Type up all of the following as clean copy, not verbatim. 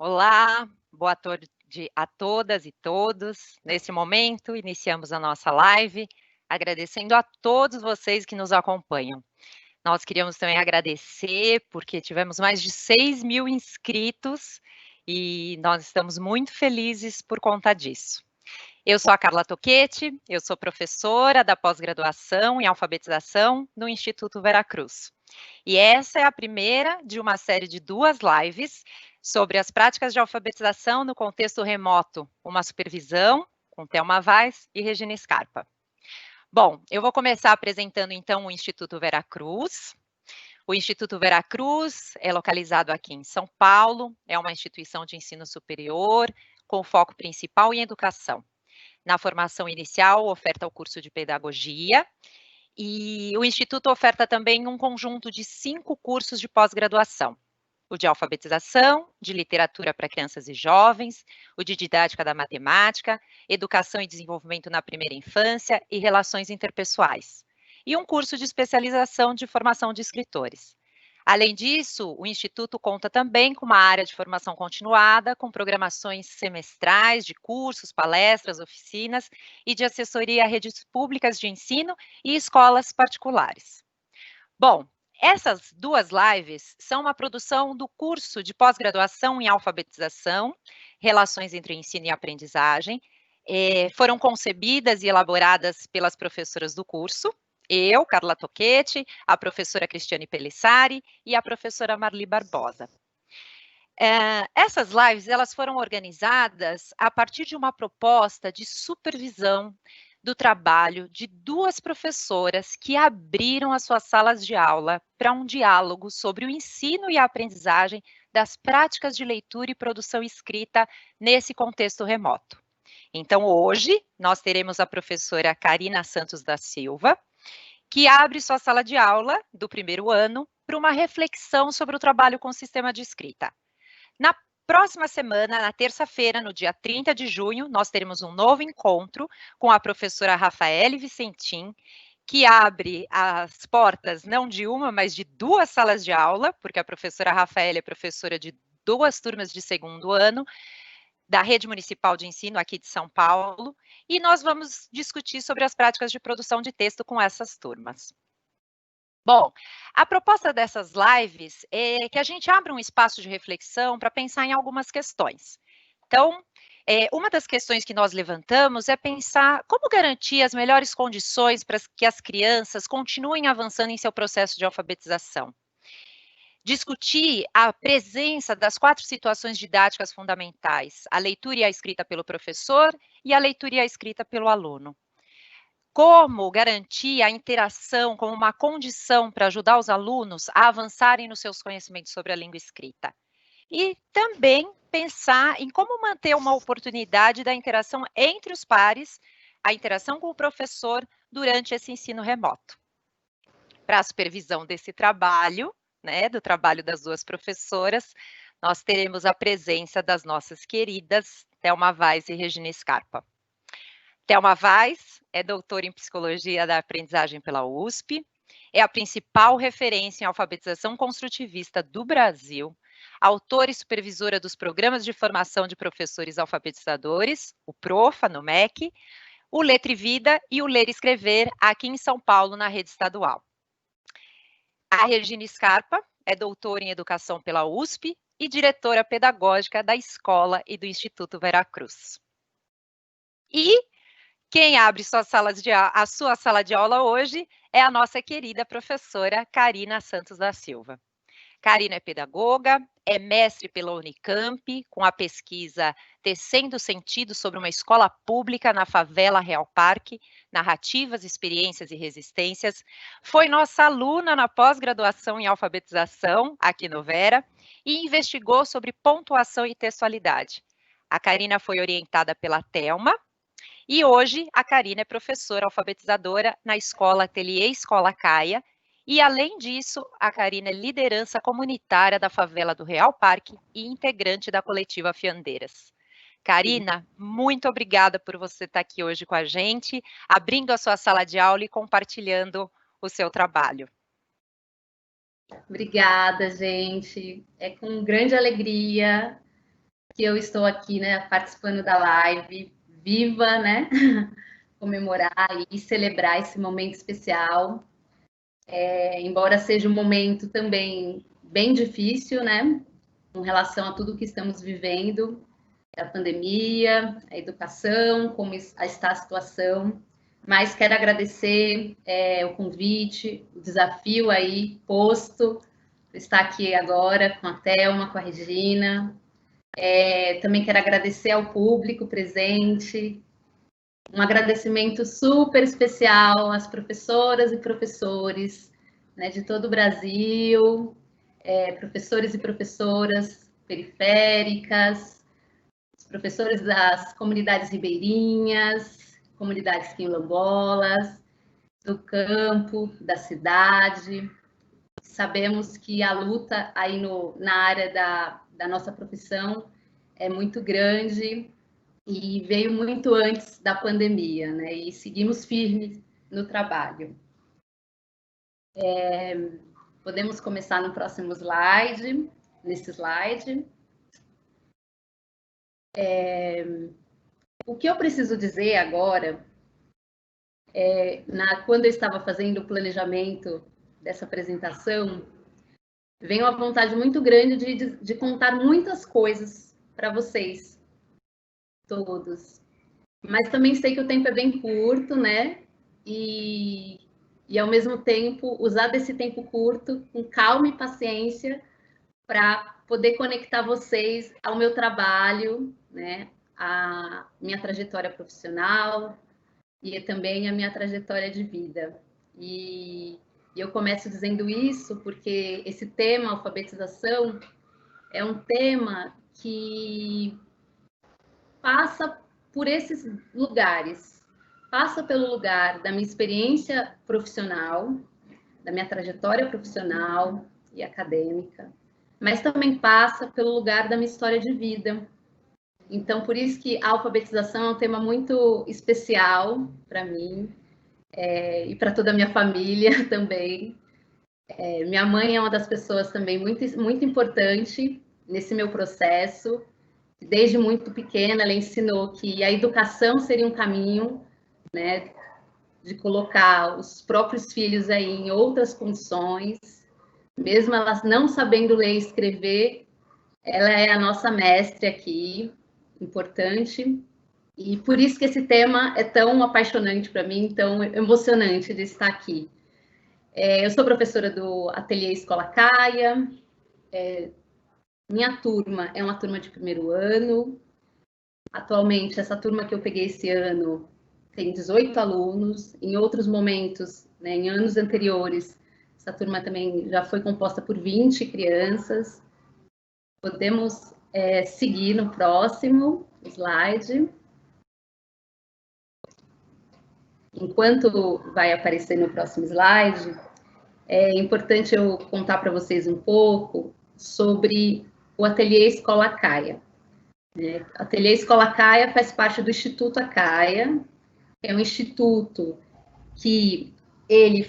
Olá, boa tarde a todas e todos. Nesse momento, iniciamos a nossa live, agradecendo a todos vocês que nos acompanham. Nós queríamos também agradecer, porque tivemos mais de 6.000 inscritos e nós estamos muito felizes por conta disso. Eu sou a Carla Toquetti, eu sou professora da pós-graduação em alfabetização no Instituto Veracruz. E essa é a primeira de uma série de 2 lives sobre as práticas de alfabetização no contexto remoto, uma supervisão com Thelma Vaz e Regina Scarpa. Bom, eu vou começar apresentando então o Instituto Veracruz. O Instituto Veracruz é localizado aqui em São Paulo, é uma instituição de ensino superior com foco principal em educação. Na formação inicial, oferta o curso de pedagogia, e o Instituto oferta também um conjunto de 5 cursos de pós-graduação: o de alfabetização, de literatura para crianças e jovens, o de didática da matemática, educação e desenvolvimento na primeira infância e relações interpessoais, e um curso de especialização de formação de escritores. Além disso, o Instituto conta também com uma área de formação continuada, com programações semestrais de cursos, palestras, oficinas e de assessoria a redes públicas de ensino e escolas particulares. Bom, essas 2 lives são uma produção do curso de pós-graduação em alfabetização, relações entre ensino e aprendizagem, foram concebidas e elaboradas pelas professoras do curso, eu, Carla Toquetti, a professora Cristiane Pelissari e a professora Marli Barbosa. Essas lives, elas foram organizadas a partir de uma proposta de supervisão do trabalho de 2 professoras que abriram as suas salas de aula para um diálogo sobre o ensino e a aprendizagem das práticas de leitura e produção escrita nesse contexto remoto. Então, hoje, nós teremos a professora Karina Santos da Silva, que abre sua sala de aula do primeiro ano para uma reflexão sobre o trabalho com o sistema de escrita. Na próxima semana, na terça-feira, no dia 30 de junho, nós teremos um novo encontro com a professora Rafaele Vicentim, que abre as portas não de uma, mas de 2 salas de aula, porque a professora Rafaele é professora de 2 turmas de segundo ano, da Rede Municipal de Ensino aqui de São Paulo, e nós vamos discutir sobre as práticas de produção de texto com essas turmas. Bom, a proposta dessas lives é que a gente abra um espaço de reflexão para pensar em algumas questões. Então, uma das questões que nós levantamos é pensar como garantir as melhores condições para que as crianças continuem avançando em seu processo de alfabetização. Discutir a presença das 4 situações didáticas fundamentais: a leitura e a escrita pelo professor e a leitura e a escrita pelo aluno. Como garantir a interação como uma condição para ajudar os alunos a avançarem nos seus conhecimentos sobre a língua escrita. E também pensar em como manter uma oportunidade da interação entre os pares, a interação com o professor durante esse ensino remoto. Para a supervisão desse trabalho, do trabalho das 2 professoras, nós teremos a presença das nossas queridas Thelma Vaz e Regina Scarpa. Thelma Vaz é doutora em Psicologia da Aprendizagem pela USP, é a principal referência em alfabetização construtivista do Brasil, autora e supervisora dos programas de formação de professores alfabetizadores, o PROFA, no MEC, o Letra e Vida e o Ler e Escrever, aqui em São Paulo, na rede estadual. A Regina Scarpa é doutora em Educação pela USP e diretora pedagógica da escola e do Instituto Veracruz. E quem abre a sua sala de aula hoje é a nossa querida professora Karina Santos da Silva. Karina é pedagoga, é mestre pela Unicamp, com a pesquisa Tecendo Sentido sobre uma Escola Pública na Favela Real Parque, Narrativas, Experiências e Resistências. Foi nossa aluna na pós-graduação em alfabetização, aqui no Vera, e investigou sobre pontuação e textualidade. A Karina foi orientada pela Thelma, e hoje a Karina é professora alfabetizadora na Escola Ateliê Escola Caia, e além disso, a Karina é liderança comunitária da favela do Real Parque e integrante da coletiva Fiandeiras. Karina, muito obrigada por você estar aqui hoje com a gente, abrindo a sua sala de aula e compartilhando o seu trabalho. Obrigada, gente. É com grande alegria que eu estou aqui, né, participando da live, viva, né, comemorar e celebrar esse momento especial. Embora seja um momento também bem difícil, né, com relação a tudo que estamos vivendo, a pandemia, a educação, como está a situação. Mas quero agradecer o convite, o desafio aí posto, estar aqui agora com a Thelma, com a Regina. Também quero agradecer ao público presente, um agradecimento super especial às professoras e professores, né, de todo o Brasil, professores e professoras periféricas, professores das comunidades ribeirinhas, comunidades quilombolas, do campo, da cidade. Sabemos que a luta aí na área da nossa profissão é muito grande e veio muito antes da pandemia, né? E seguimos firmes no trabalho. Podemos começar no próximo slide, nesse slide. O que eu preciso dizer agora, quando eu estava fazendo o planejamento dessa apresentação, veio uma vontade muito grande de contar muitas coisas para vocês, todos. Mas também sei que o tempo é bem curto, né? E ao mesmo tempo, usar desse tempo curto com calma e paciência para poder conectar vocês ao meu trabalho, né? A minha trajetória profissional e também a minha trajetória de vida. E eu começo dizendo isso porque esse tema, alfabetização, é um tema que passa por esses lugares, passa pelo lugar da minha experiência profissional, da minha trajetória profissional e acadêmica, mas também passa pelo lugar da minha história de vida. Então, por isso que a alfabetização é um tema muito especial para mim e para toda a minha família também. Minha mãe é uma das pessoas também muito, muito importante nesse meu processo. Desde muito pequena, ela ensinou que a educação seria um caminho, né, de colocar os próprios filhos aí em outras condições, mesmo elas não sabendo ler e escrever, ela é a nossa mestre aqui, importante, e por isso que esse tema é tão apaixonante para mim, tão emocionante de estar aqui. Eu sou professora do Ateliê Escola Caia, minha turma é uma turma de primeiro ano. Atualmente, essa turma que eu peguei esse ano tem 18 alunos. Em outros momentos, né, em anos anteriores, essa turma também já foi composta por 20 crianças. Podemos seguir no próximo slide. Enquanto vai aparecer no próximo slide, é importante eu contar para vocês um pouco sobre o Ateliê Escola Caia. O Ateliê Escola Caia faz parte do Instituto Acaia, que é um instituto que ele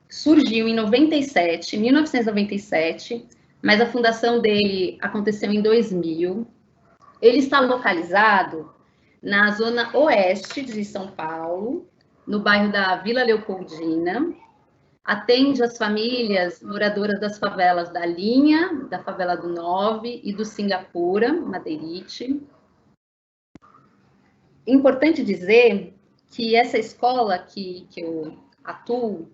surgiu em 1997, mas a fundação dele aconteceu em 2000. Ele está localizado na zona oeste de São Paulo, no bairro da Vila Leopoldina. Atende as famílias moradoras das favelas da Linha, da favela do 9 e do Singapura, Madeirite. Importante dizer que essa escola que eu atuo,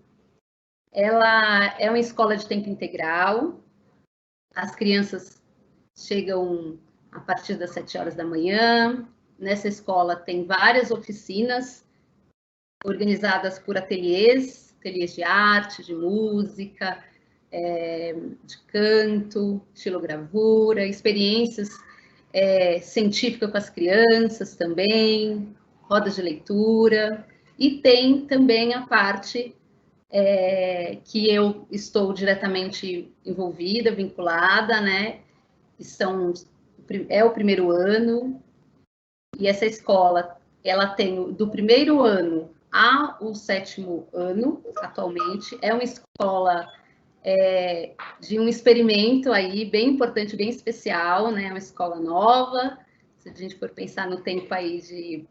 ela é uma escola de tempo integral. As crianças chegam a partir das 7 horas da manhã. Nessa escola tem várias oficinas organizadas por ateliês de arte, de música, de canto, estilogravura, experiências científicas com as crianças também, rodas de leitura, e tem também a parte que eu estou diretamente envolvida, vinculada, né? É o primeiro ano, e essa escola, ela tem do primeiro ano ao 7º ano, atualmente, é uma escola de um experimento aí bem importante, bem especial, né? Uma escola nova, se a gente for pensar no tempo aí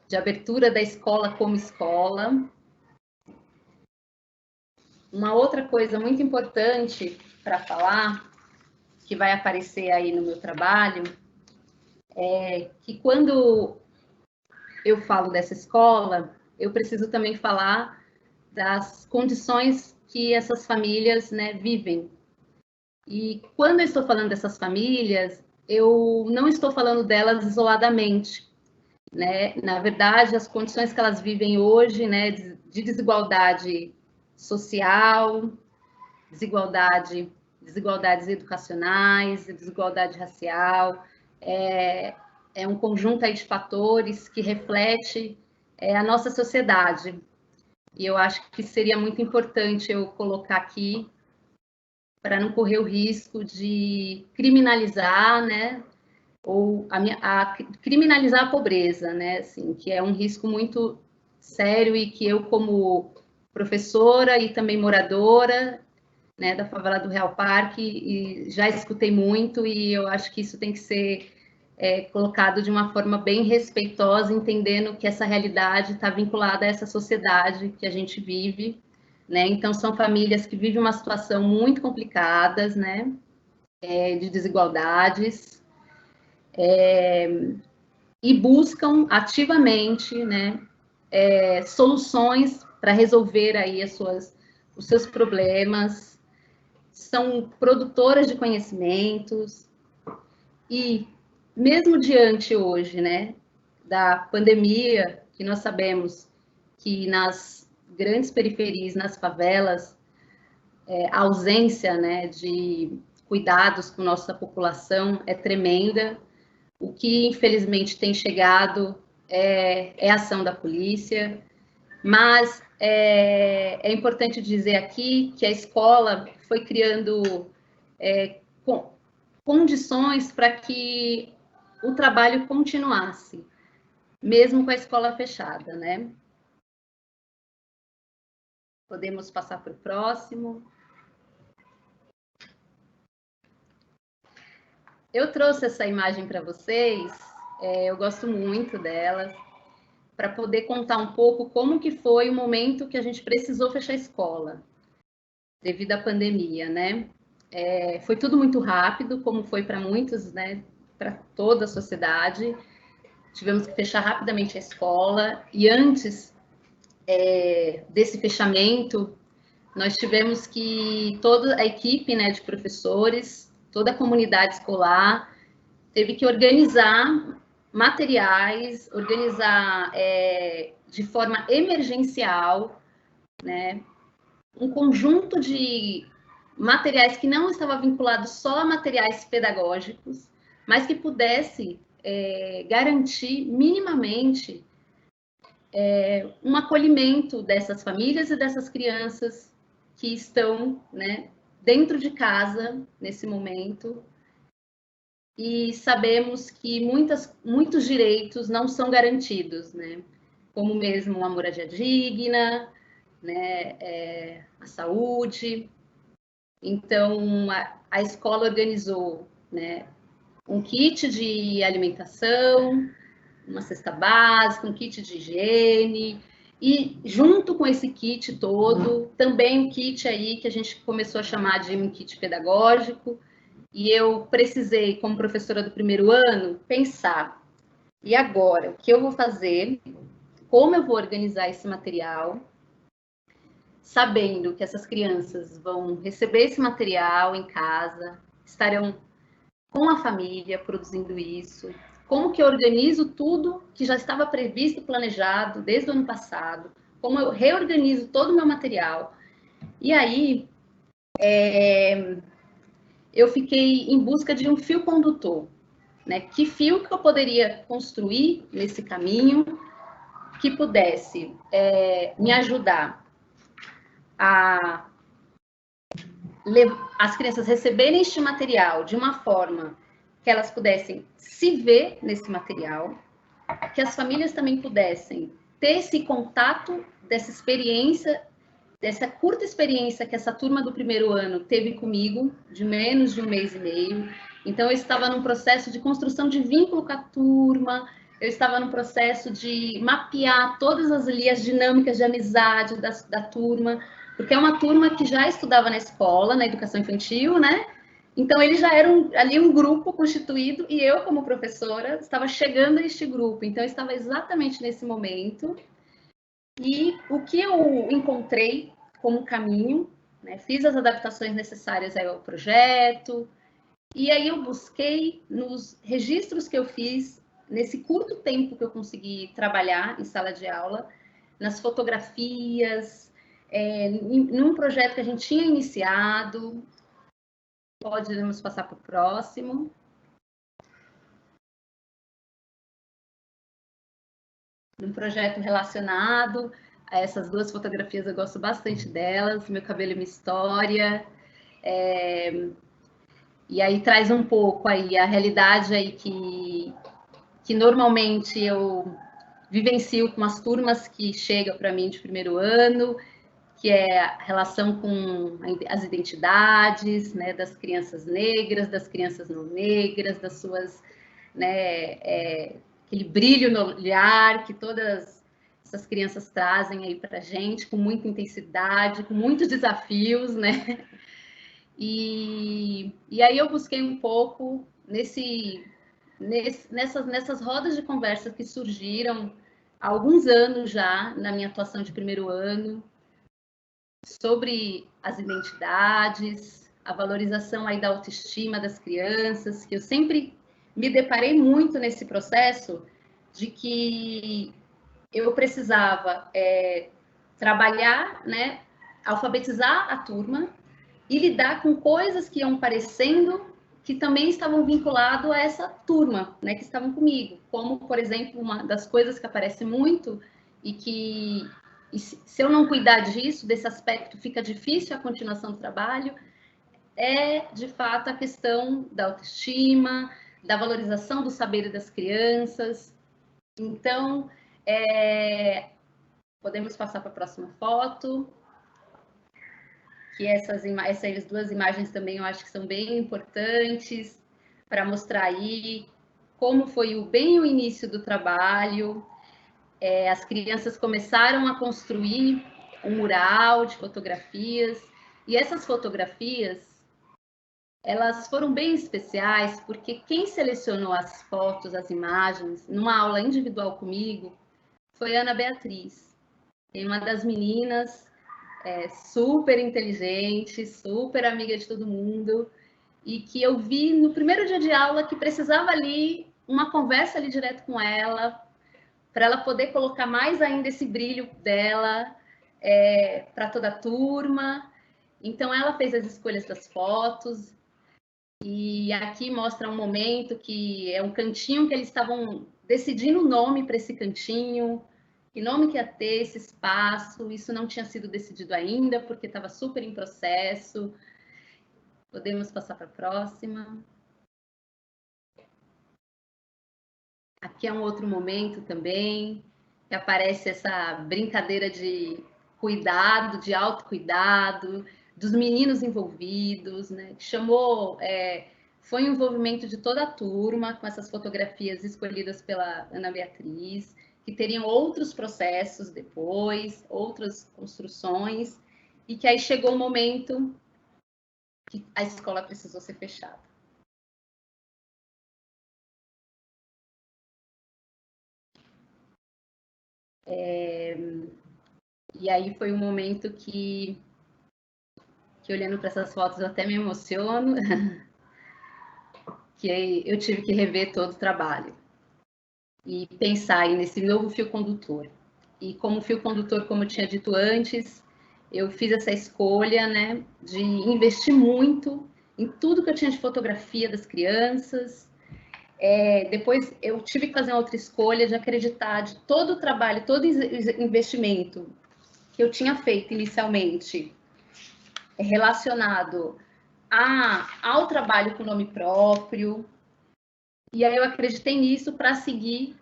de abertura da escola como escola. Uma outra coisa muito importante para falar, que vai aparecer aí no meu trabalho, é que quando eu falo dessa escola, eu preciso também falar das condições que essas famílias, né, vivem. E quando eu estou falando dessas famílias, eu não estou falando delas isoladamente, né? Na verdade, as condições que elas vivem hoje, né, de desigualdade social, desigualdades educacionais, desigualdade racial, é um conjunto aí de fatores que reflete a nossa sociedade. E eu acho que seria muito importante eu colocar aqui para não correr o risco de criminalizar, né, ou criminalizar a pobreza, né, assim, que é um risco muito sério e que eu, como professora e também moradora, né, da favela do Real Parque, e já escutei muito, e eu acho que isso tem que ser colocado de uma forma bem respeitosa, entendendo que essa realidade está vinculada a essa sociedade que a gente vive, né? Então, são famílias que vivem uma situação muito complicada, né, de desigualdades, e buscam ativamente, né, soluções para resolver aí os seus problemas, são produtoras de conhecimentos e, mesmo diante hoje, né, da pandemia, que nós sabemos que nas grandes periferias, nas favelas, a ausência, né, de cuidados com nossa população é tremenda. O que, infelizmente, tem chegado é a ação da polícia, mas é importante dizer aqui que a escola foi criando condições para que o trabalho continuasse, mesmo com a escola fechada, né? Podemos passar para o próximo. Eu trouxe essa imagem para vocês, eu gosto muito dela, para poder contar um pouco como que foi o momento que a gente precisou fechar a escola, devido à pandemia, né? Foi tudo muito rápido, como foi para muitos, né? Para toda a sociedade. Tivemos que fechar rapidamente a escola, e antes desse fechamento, nós tivemos que, toda a equipe, né, de professores, toda a comunidade escolar, teve que organizar materiais, organizar de forma emergencial, né, um conjunto de materiais que não estava vinculado só a materiais pedagógicos, mas que pudesse garantir minimamente um acolhimento dessas famílias e dessas crianças que estão, né, dentro de casa nesse momento. E sabemos que muitos direitos não são garantidos, né? Como mesmo uma moradia digna, né, a saúde. Então, a escola organizou, né, um kit de alimentação, uma cesta básica, um kit de higiene, e junto com esse kit todo, também um kit aí que a gente começou a chamar de um kit pedagógico, e eu precisei, como professora do primeiro ano, pensar, e agora, o que eu vou fazer, como eu vou organizar esse material, sabendo que essas crianças vão receber esse material em casa, estarão com a família produzindo isso, como que eu organizo tudo que já estava previsto e planejado desde o ano passado, como eu reorganizo todo o meu material. E aí, eu fiquei em busca de um fio condutor, né? Que fio que eu poderia construir nesse caminho que pudesse me ajudar a as crianças receberem este material de uma forma que elas pudessem se ver nesse material, que as famílias também pudessem ter esse contato dessa experiência dessa curta experiência que essa turma do primeiro ano teve comigo, de menos de 1 mês e meio. Então, eu estava num processo de construção de vínculo com a turma, eu estava num processo de mapear todas as dinâmicas de amizade da turma, porque é uma turma que já estudava na escola, na educação infantil, né? Então, eles já eram ali um grupo constituído e eu, como professora, estava chegando a este grupo. Então, eu estava exatamente nesse momento. E o que eu encontrei como caminho, né, fiz as adaptações necessárias ao projeto, e aí eu busquei nos registros que eu fiz, nesse curto tempo que eu consegui trabalhar em sala de aula, nas fotografias, num projeto que a gente tinha iniciado. Podemos passar para o próximo. Um projeto relacionado a essas duas fotografias, eu gosto bastante delas, Meu Cabelo e Minha História. E aí traz um pouco aí a realidade aí que normalmente eu vivencio com as turmas que chegam para mim de primeiro ano, que é a relação com as identidades, né, das crianças negras, das crianças não negras, das suas, né, aquele brilho no olhar que todas essas crianças trazem aí para a gente, com muita intensidade, com muitos desafios, né? E aí eu busquei um pouco nessas rodas de conversa que surgiram há alguns anos já na minha atuação de primeiro ano, sobre as identidades, a valorização aí da autoestima das crianças, que eu sempre me deparei muito nesse processo de que eu precisava trabalhar, né, alfabetizar a turma e lidar com coisas que iam parecendo que também estavam vinculados a essa turma, né, que estavam comigo, como, por exemplo, uma das coisas que aparece muito e que, se eu não cuidar disso, desse aspecto, fica difícil a continuação do trabalho, é, de fato, a questão da autoestima, da valorização do saber das crianças. Então, podemos passar para a próxima foto. Que essas duas imagens também eu acho que são bem importantes para mostrar aí como foi bem o início do trabalho. As crianças começaram a construir um mural de fotografias, e essas fotografias elas foram bem especiais, porque quem selecionou as fotos, as imagens, numa aula individual comigo, foi a Ana Beatriz, uma das meninas super inteligente, super amiga de todo mundo, e que eu vi no primeiro dia de aula que precisava ali uma conversa ali direto com ela, para ela poder colocar mais ainda esse brilho dela para toda a turma. Então ela fez as escolhas das fotos, e aqui mostra um momento que é um cantinho que eles estavam decidindo o nome para esse cantinho, que nome que ia ter esse espaço. Isso não tinha sido decidido ainda, porque estava super em processo. Podemos passar para a próxima. Aqui é um outro momento também, que aparece essa brincadeira de cuidado, de autocuidado, dos meninos envolvidos, né? Chamou, foi um envolvimento de toda a turma com essas fotografias escolhidas pela Ana Beatriz, que teriam outros processos depois, outras construções, e que aí chegou o momento que a escola precisou ser fechada. E aí foi um momento que olhando para essas fotos eu até me emociono, que eu tive que rever todo o trabalho e pensar aí nesse novo fio condutor. E como fio condutor, como eu tinha dito antes, eu fiz essa escolha, né, de investir muito em tudo que eu tinha de fotografia das crianças. Depois eu tive que fazer uma outra escolha de acreditar de todo o trabalho, todo o investimento que eu tinha feito inicialmente relacionado ao trabalho com nome próprio. E aí eu acreditei nisso para seguir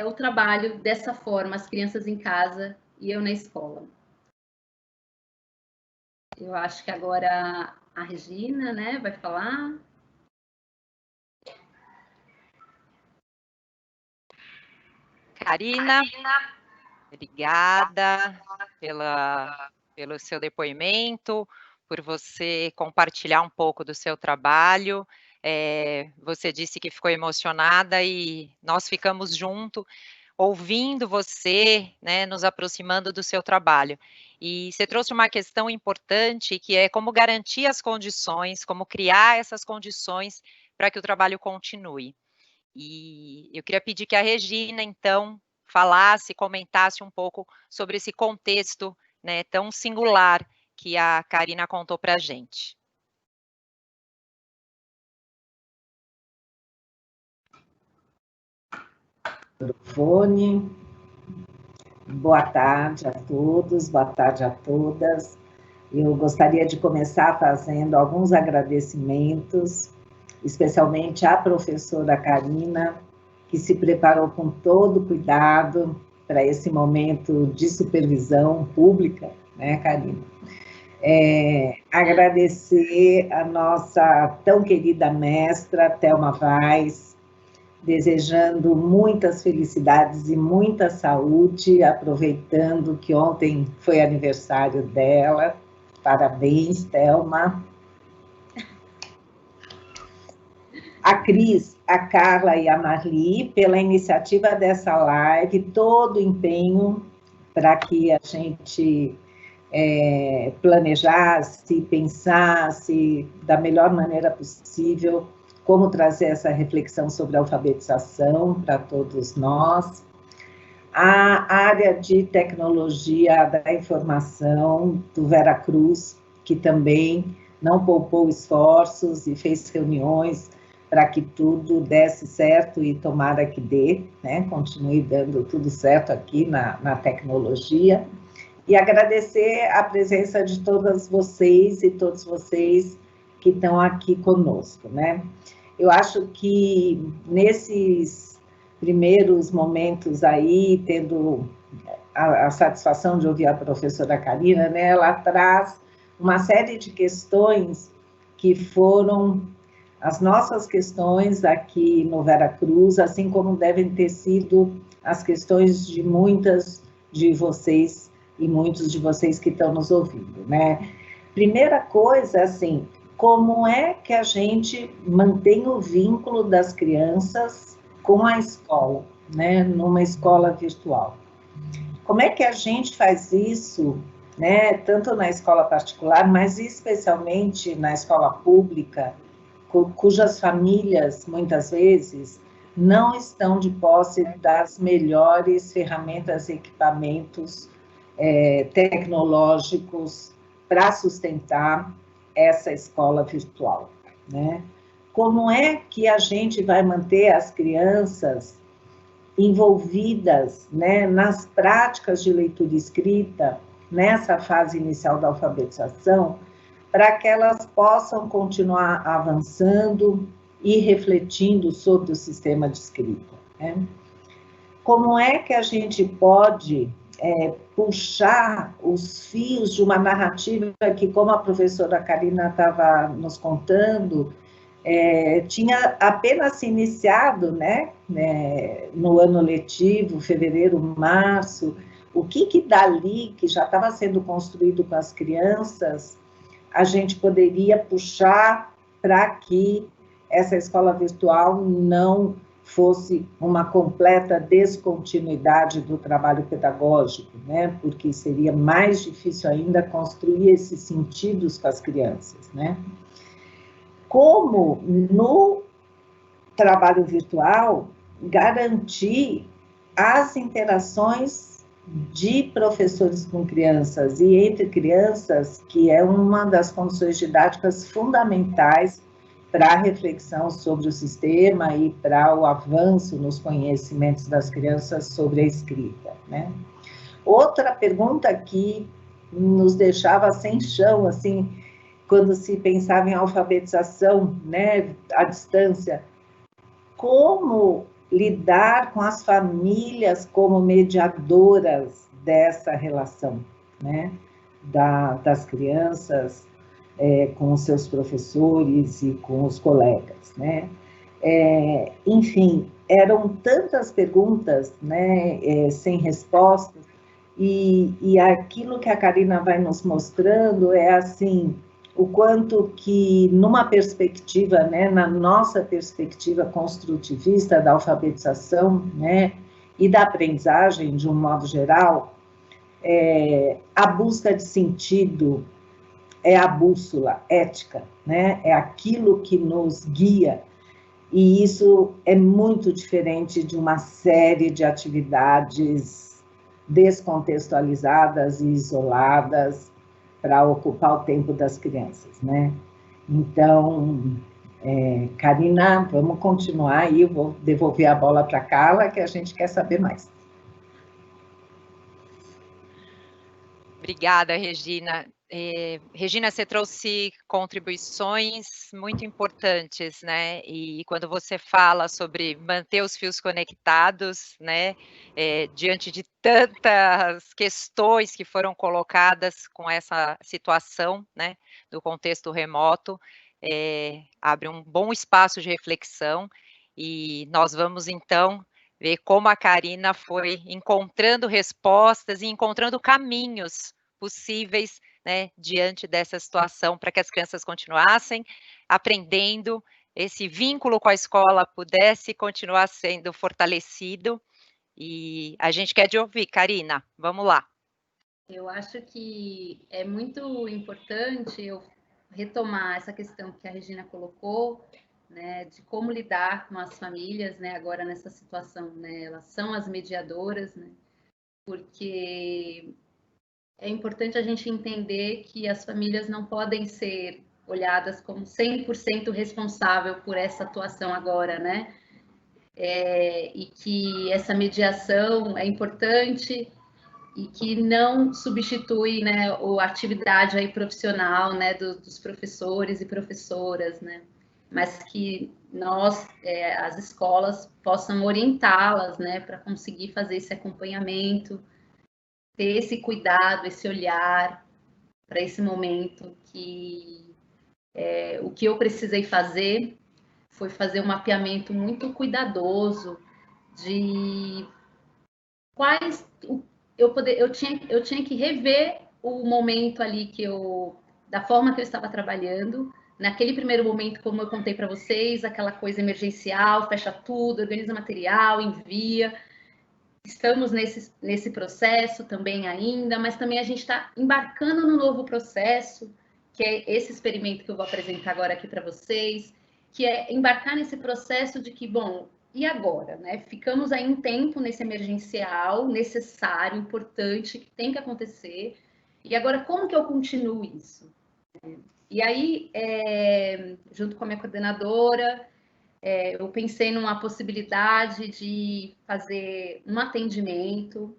o trabalho dessa forma, as crianças em casa e eu na escola. Eu acho que agora a Regina, né, vai falar. Karina, obrigada pelo seu depoimento, por você compartilhar um pouco do seu trabalho. Você disse que ficou emocionada e nós ficamos junto, ouvindo você, né, nos aproximando do seu trabalho. E você trouxe uma questão importante, que é como garantir as condições, como criar essas condições para que o trabalho continue. E eu queria pedir que a Regina, então, falasse, comentasse um pouco sobre esse contexto, né, tão singular que a Karina contou para a gente. Microfone. Boa tarde a todos, boa tarde a todas. Eu gostaria de começar fazendo alguns agradecimentos, especialmente à professora Karina, que se preparou com todo cuidado para esse momento de supervisão pública, né, Karina? Agradecer a nossa tão querida mestra, Thelma Vaz, desejando muitas felicidades e muita saúde, aproveitando que ontem foi aniversário dela. Parabéns, Thelma. A Cris, a Carla e a Marli, pela iniciativa dessa live, todo o empenho para que a gente planejasse, pensasse da melhor maneira possível como trazer essa reflexão sobre a alfabetização para todos nós. A área de tecnologia da informação do Veracruz, que também não poupou esforços e fez reuniões para que tudo desse certo e tomara que dê, né? Continue dando tudo certo aqui na tecnologia. E agradecer a presença de todas vocês e todos vocês que estão aqui conosco, né? Eu acho que nesses primeiros momentos aí, tendo a satisfação de ouvir a professora Karina, né, ela traz uma série de questões que foram as nossas questões aqui no Veracruz, assim como devem ter sido as questões de muitas de vocês e muitos de vocês que estão nos ouvindo, né? Primeira coisa, assim, como é que a gente mantém o vínculo das crianças com a escola, né, numa escola virtual? Como é que a gente faz isso, né, tanto na escola particular, mas especialmente na escola pública, cujas famílias, muitas vezes, não estão de posse das melhores ferramentas e equipamentos tecnológicos para sustentar essa escola virtual, né? Como é que a gente vai manter as crianças envolvidas, né, nas práticas de leitura e escrita, nessa fase inicial da alfabetização, para que elas possam continuar avançando e refletindo sobre o sistema de escrita, né? Como é que a gente pode puxar os fios de uma narrativa que, como a professora Karina estava nos contando, tinha apenas se iniciado, né, no ano letivo, fevereiro, março, o que dali, que já estava sendo construído com as crianças, a gente poderia puxar para que essa escola virtual não fosse uma completa descontinuidade do trabalho pedagógico, né? Porque seria mais difícil ainda construir esses sentidos com as crianças, né? Como no trabalho virtual garantir as interações de professores com crianças e entre crianças, que é uma das condições didáticas fundamentais para a reflexão sobre o sistema e para o avanço nos conhecimentos das crianças sobre a escrita, né? Outra pergunta que nos deixava sem chão, assim, quando se pensava em alfabetização, né, à distância, como lidar com as famílias como mediadoras dessa relação, né? das crianças, com os seus professores e com os colegas, né? Enfim, eram tantas perguntas, né, sem respostas, e aquilo que a Karina vai nos mostrando é assim, o quanto que numa perspectiva, né, na nossa perspectiva construtivista da alfabetização, né, e da aprendizagem de um modo geral, a busca de sentido é a bússola ética, né, é aquilo que nos guia. E isso é muito diferente de uma série de atividades descontextualizadas e isoladas para ocupar o tempo das crianças, né? Então, Karina, vamos continuar aí, eu vou devolver a bola para a Carla, que a gente quer saber mais. Obrigada, Regina. Regina, você trouxe contribuições muito importantes, né? E quando você fala sobre manter os fios conectados, né? Diante de tantas questões que foram colocadas com essa situação, né? Do contexto remoto, abre um bom espaço de reflexão e nós vamos, então, ver como a Karina foi encontrando respostas e encontrando caminhos possíveis, né, diante dessa situação, para que as crianças continuassem aprendendo, esse vínculo com a escola pudesse continuar sendo fortalecido. E a gente quer te ouvir, Karina, vamos lá. Eu acho que é muito importante eu retomar essa questão que a Regina colocou, né, de como lidar com as famílias, né, agora nessa situação, né, elas são as mediadoras, né, porque é importante a gente entender que as famílias não podem ser olhadas como 100% responsável por essa atuação agora, né, e que essa mediação é importante e que não substitui, né, a atividade aí profissional, né, dos professores e professoras, né, mas que nós, as escolas, possam orientá-las, né, para conseguir fazer esse acompanhamento, ter esse cuidado, esse olhar para esse momento que o que eu precisei fazer foi fazer um mapeamento muito cuidadoso de quais eu tinha que rever o momento ali da forma que eu estava trabalhando. Naquele primeiro momento, como eu contei para vocês, aquela coisa emergencial, fecha tudo, organiza material, envia. Estamos nesse processo também ainda, mas também a gente está embarcando no novo processo, que é esse experimento que eu vou apresentar agora aqui para vocês, que é embarcar nesse processo de que, bom, e agora, né? Ficamos aí um tempo nesse emergencial, necessário, importante, que tem que acontecer. E agora, como que eu continuo isso? E aí, junto com a minha coordenadora, eu pensei numa possibilidade de fazer um atendimento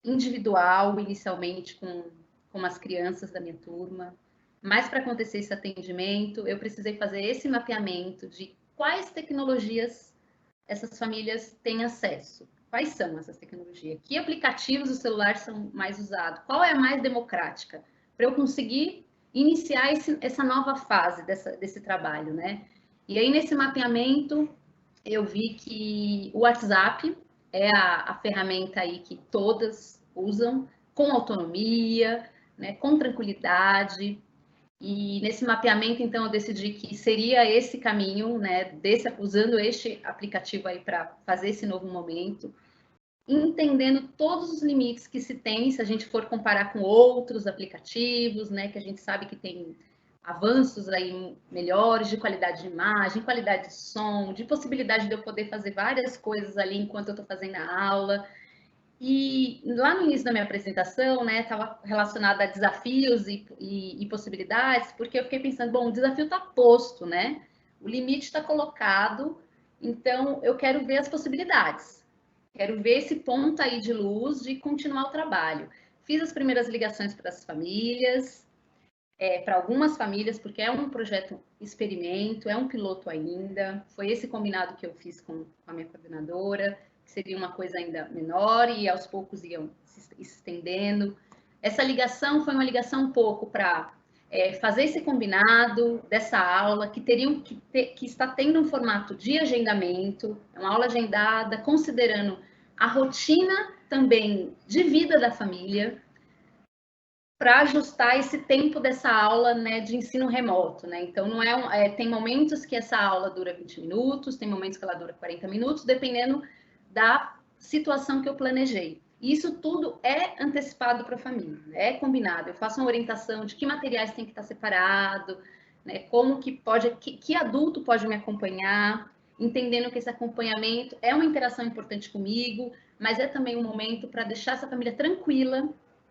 individual, inicialmente, com as crianças da minha turma. Mas para acontecer esse atendimento, eu precisei fazer esse mapeamento de quais tecnologias essas famílias têm acesso. Quais são essas tecnologias? Que aplicativos do celular são mais usados? Qual é a mais democrática? Para eu conseguir iniciar essa nova fase desse trabalho, né? E aí, nesse mapeamento, eu vi que o WhatsApp é a ferramenta aí que todas usam, com autonomia, né, com tranquilidade. E nesse mapeamento, então, eu decidi que seria esse caminho, né, usando este aplicativo aí para fazer esse novo momento, entendendo todos os limites que se tem, se a gente for comparar com outros aplicativos, né, que a gente sabe que tem avanços aí melhores de qualidade de imagem, qualidade de som, de possibilidade de eu poder fazer várias coisas ali enquanto eu estou fazendo a aula. E lá no início da minha apresentação, né, estava relacionada a desafios e possibilidades, porque eu fiquei pensando, bom, o desafio está posto, né? O limite está colocado, então eu quero ver as possibilidades. Quero ver esse ponto aí de luz de continuar o trabalho. Fiz as primeiras ligações para as famílias, para algumas famílias, porque é um projeto experimento, é um piloto ainda. Foi esse combinado que eu fiz com a minha coordenadora, que seria uma coisa ainda menor e aos poucos iam se estendendo. essa ligação foi uma ligação um pouco para fazer esse combinado dessa aula, que está tendo um formato de agendamento, uma aula agendada, considerando a rotina também de vida da família, para ajustar esse tempo dessa aula, né, de ensino remoto, né? Então, não tem momentos que essa aula dura 20 minutos, tem momentos que ela dura 40 minutos, dependendo da situação que eu planejei. Isso tudo é antecipado para a família, é combinado. Eu faço uma orientação de que materiais tem que estar separado, né? Como que adulto pode me acompanhar, entendendo que esse acompanhamento é uma interação importante comigo, mas é também um momento para deixar essa família tranquila,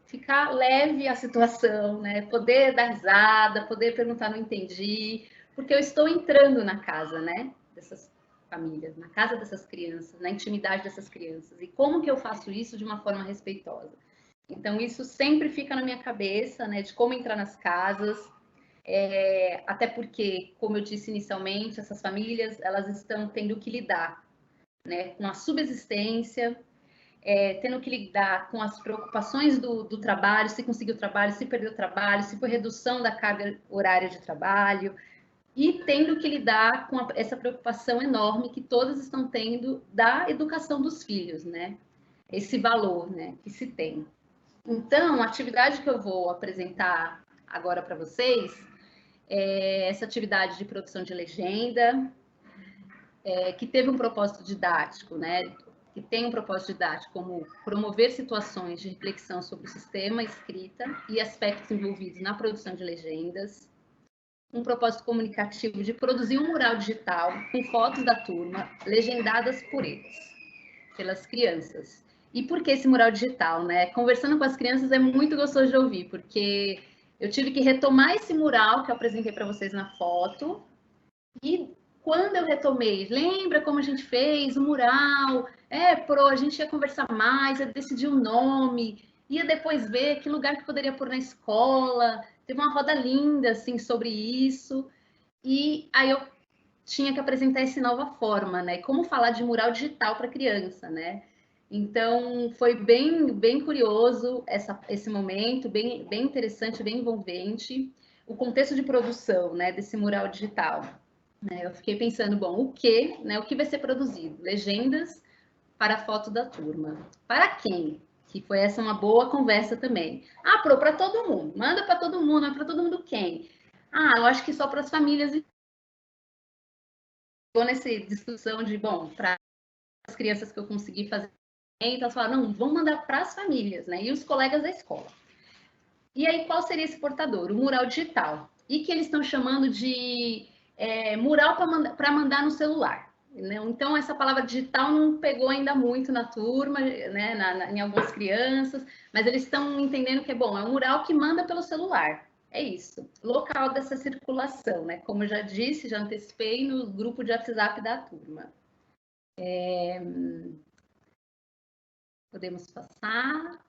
ficar leve a situação, né? Poder dar risada, poder perguntar não entendi, porque eu estou entrando na casa, né? Dessas famílias, na casa dessas crianças, na intimidade dessas crianças. E como que eu faço isso de uma forma respeitosa? Então, isso sempre fica na minha cabeça, né? De como entrar nas casas, até porque, como eu disse inicialmente, essas famílias, elas estão tendo que lidar, né? Com a subsistência, tendo que lidar com as preocupações do trabalho, se conseguiu o trabalho, se perdeu o trabalho, se foi redução da carga horária de trabalho, e tendo que lidar com essa preocupação enorme que todas estão tendo da educação dos filhos, né? Esse valor, né, que se tem. Então, a atividade que eu vou apresentar agora para vocês é essa atividade de produção de legenda, que teve um propósito didático, né? Que tem um propósito didático como promover situações de reflexão sobre o sistema escrita e aspectos envolvidos na produção de legendas, um propósito comunicativo de produzir um mural digital com fotos da turma, legendadas por eles, pelas crianças. E por que esse mural digital, né? Conversando com as crianças é muito gostoso de ouvir, porque eu tive que retomar esse mural que eu apresentei para vocês na foto, e quando eu retomei, lembra como a gente fez o mural? A gente ia conversar mais, ia decidir o nome, ia depois ver que lugar que poderia pôr na escola. Teve uma roda linda, assim, sobre isso. E aí eu tinha que apresentar essa nova forma, né? Como falar de mural digital para criança, né? Então, foi bem curioso esse momento, bem interessante, bem envolvente. O contexto de produção, né, desse mural digital. Eu fiquei pensando, bom, o que vai ser produzido? Legendas para a foto da turma. Para quem? Que foi essa uma boa conversa também. Para todo mundo. Manda para todo mundo, mas para todo mundo quem? Eu acho que só para as famílias. Estou nessa discussão de, bom, para as crianças que eu consegui fazer, então elas falaram, não, vamos mandar para as famílias, né? E os colegas da escola. E aí, qual seria esse portador? O mural digital. E que eles estão chamando de mural para mandar no celular. Né? Então, essa palavra digital não pegou ainda muito na turma, né? Em algumas crianças, mas eles estão entendendo que é um mural que manda pelo celular. É isso. Local dessa circulação, né? Como eu já disse, já antecipei no grupo de WhatsApp da turma. Podemos passar.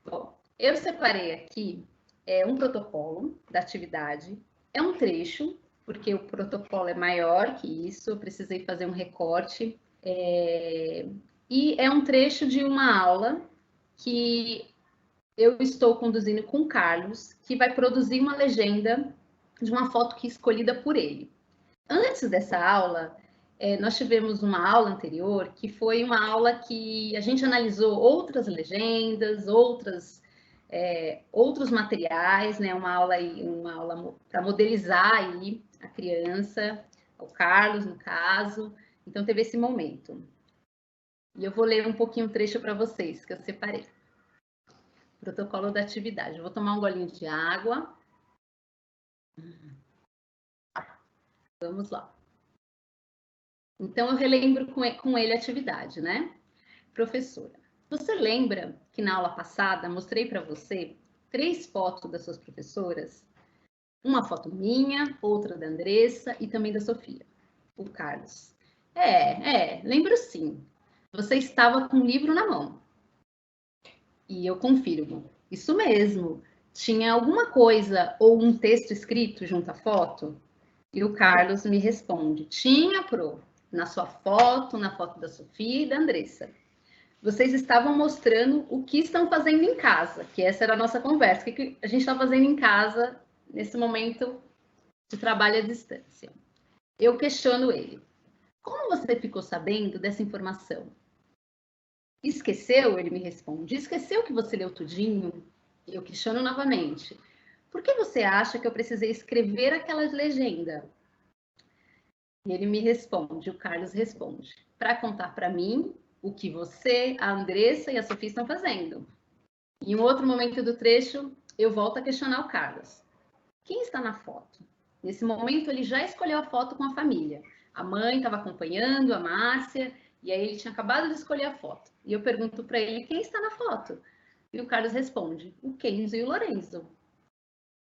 Bom, eu separei aqui um protocolo da atividade. É um trecho, porque o protocolo é maior que isso, eu precisei fazer um recorte. E é um trecho de uma aula que eu estou conduzindo com o Carlos, que vai produzir uma legenda de uma foto que é escolhida por ele. Antes dessa aula, nós tivemos uma aula anterior, que foi uma aula que a gente analisou outras legendas, outros materiais, né? Uma aula para modelizar aí a criança, o Carlos, no caso. Então, teve esse momento. E eu vou ler um pouquinho o trecho para vocês, que eu separei. Protocolo da atividade. Eu vou tomar um golinho de água. Vamos lá. Então, eu relembro com ele a atividade, né? Professora, você lembra que na aula passada mostrei para você 3 fotos das suas professoras? Uma foto minha, outra da Andressa e também da Sofia. O Carlos. Lembro sim. Você estava com um livro na mão. E eu confirmo. Isso mesmo. Tinha alguma coisa ou um texto escrito junto à foto? E o Carlos me responde. Tinha, Pro. Na sua foto, na foto da Sofia e da Andressa. vocês estavam mostrando o que estão fazendo em casa, que essa era a nossa conversa. O que a gente está fazendo em casa nesse momento de trabalho à distância? Eu questiono ele. Como você ficou sabendo dessa informação? Esqueceu? Ele me responde. Esqueceu que você leu tudinho? Eu questiono novamente. Por que você acha que eu precisei escrever aquela legenda? E ele me responde, o Carlos responde, para contar para mim o que você, a Andressa e a Sofia estão fazendo. Em um outro momento do trecho, eu volto a questionar o Carlos. Quem está na foto? Nesse momento, ele já escolheu a foto com a família. A mãe estava acompanhando, a Márcia, e aí ele tinha acabado de escolher a foto. E eu pergunto para ele, quem está na foto? E o Carlos responde, o Kenzo e o Lorenzo.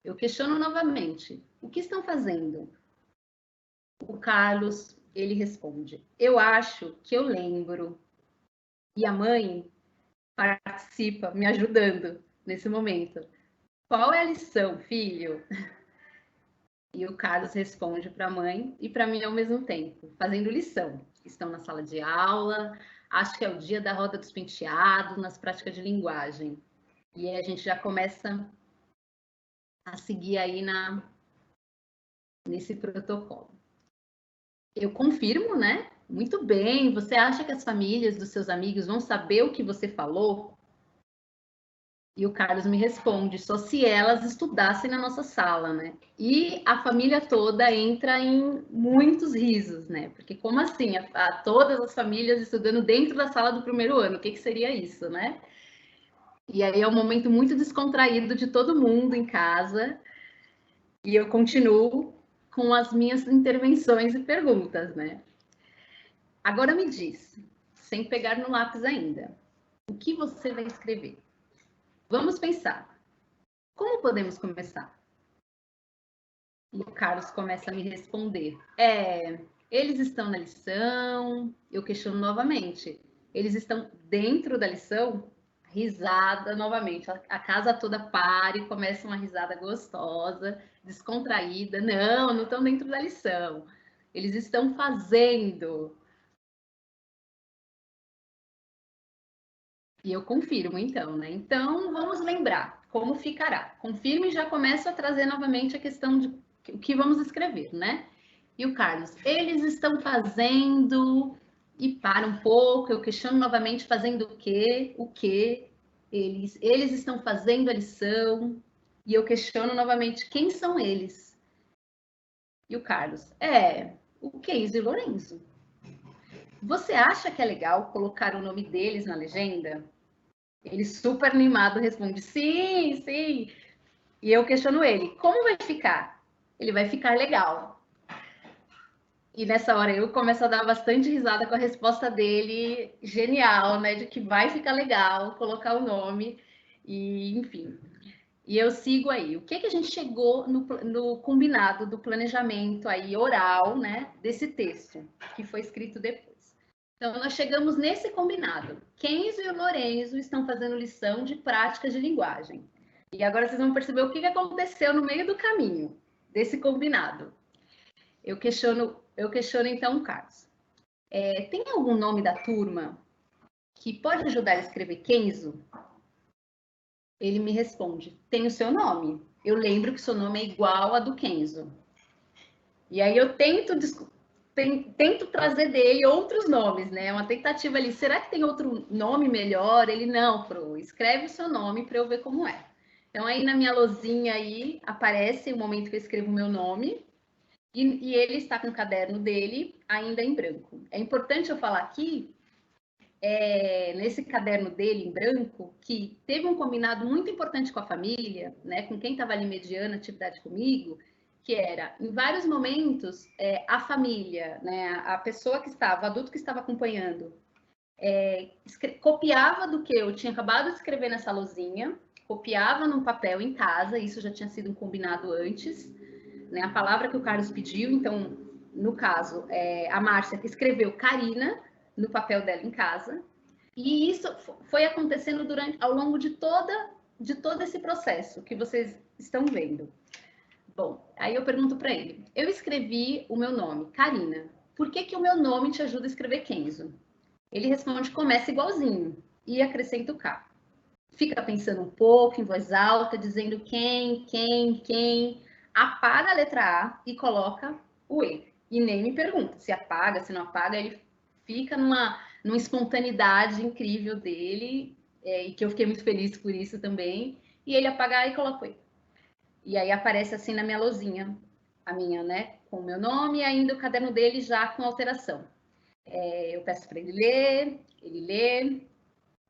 Eu questiono novamente, o que estão fazendo? O Carlos, ele responde, eu acho que eu lembro. E a mãe participa, me ajudando nesse momento. Qual é a lição, filho? E o Carlos responde para a mãe e para mim ao mesmo tempo, fazendo lição. Estão na sala de aula, acho que é o dia da roda dos penteados, nas práticas de linguagem. E aí a gente já começa a seguir aí nesse protocolo. Eu confirmo, né? Muito bem. Você acha que as famílias dos seus amigos vão saber o que você falou? E o Carlos me responde, só se elas estudassem na nossa sala, né? E a família toda entra em muitos risos, né? Porque como assim? Todas as famílias estudando dentro da sala do primeiro ano, o que seria isso, né? E aí é um momento muito descontraído de todo mundo em casa. E eu continuo com as minhas intervenções e perguntas, né? Agora me diz, sem pegar no lápis ainda, o que você vai escrever? Vamos pensar. Como podemos começar? E o Carlos começa a me responder. Eles estão na lição. Eu questiono novamente. Eles estão dentro da lição? Risada novamente. A casa toda para e começa uma risada gostosa, descontraída. Não estão dentro da lição. Eles estão fazendo. E eu confirmo, então, né? Então, vamos lembrar como ficará. Confirme e já começo a trazer novamente a questão de o que vamos escrever, né? E o Carlos, eles estão fazendo... E para um pouco, eu questiono novamente, fazendo o quê? O quê? Eles estão fazendo a lição. E eu questiono novamente, quem são eles? E o Carlos, o Kenzo e o Lorenzo. Você acha que é legal colocar o nome deles na legenda? Ele super animado responde, sim, sim. E eu questiono ele, como vai ficar? Ele vai ficar legal. E nessa hora eu começo a dar bastante risada com a resposta dele, genial, né? De que vai ficar legal colocar o nome, e enfim. E eu sigo aí. O que a gente chegou no combinado do planejamento aí oral, né? Desse texto, que foi escrito depois. Então, nós chegamos nesse combinado. Kenzo e o Lorenzo estão fazendo lição de práticas de linguagem. E agora vocês vão perceber o que aconteceu no meio do caminho desse combinado. Eu questiono então o Carlos. Tem algum nome da turma que pode ajudar a escrever Kenzo? Ele me responde, tem o seu nome. Eu lembro que seu nome é igual a do Kenzo. E aí eu tento trazer dele outros nomes, né? Uma tentativa ali. Será que tem outro nome melhor? Ele, não, Pro, escreve o seu nome para eu ver como é. Então, aí na minha lousinha aí, aparece o momento que eu escrevo o meu nome. E ele está com o caderno dele ainda em branco. É importante eu falar aqui, nesse caderno dele em branco, que teve um combinado muito importante com a família, né? Com quem estava ali mediando a atividade comigo, que era, em vários momentos, a família, né, a pessoa que estava, o adulto que estava acompanhando, copiava do que eu tinha acabado de escrever nessa lousinha, copiava num papel em casa, isso já tinha sido um combinado antes, né, a palavra que o Carlos pediu, então, no caso, a Márcia escreveu Karina no papel dela em casa, e isso foi acontecendo ao longo de todo esse processo que vocês estão vendo. Bom, aí eu pergunto para ele, eu escrevi o meu nome, Karina, por que o meu nome te ajuda a escrever Kenzo? Ele responde, começa igualzinho. e acrescenta o K. Fica pensando um pouco em voz alta, dizendo quem, apaga a letra A e coloca o E. E nem me pergunta se apaga, se não apaga, ele fica numa espontaneidade incrível dele, e que eu fiquei muito feliz por isso também, e ele apagar e coloca o E. E aí aparece assim na minha lousinha, a minha, né, com o meu nome e ainda o caderno dele já com alteração. Eu peço para ele ler, ele lê,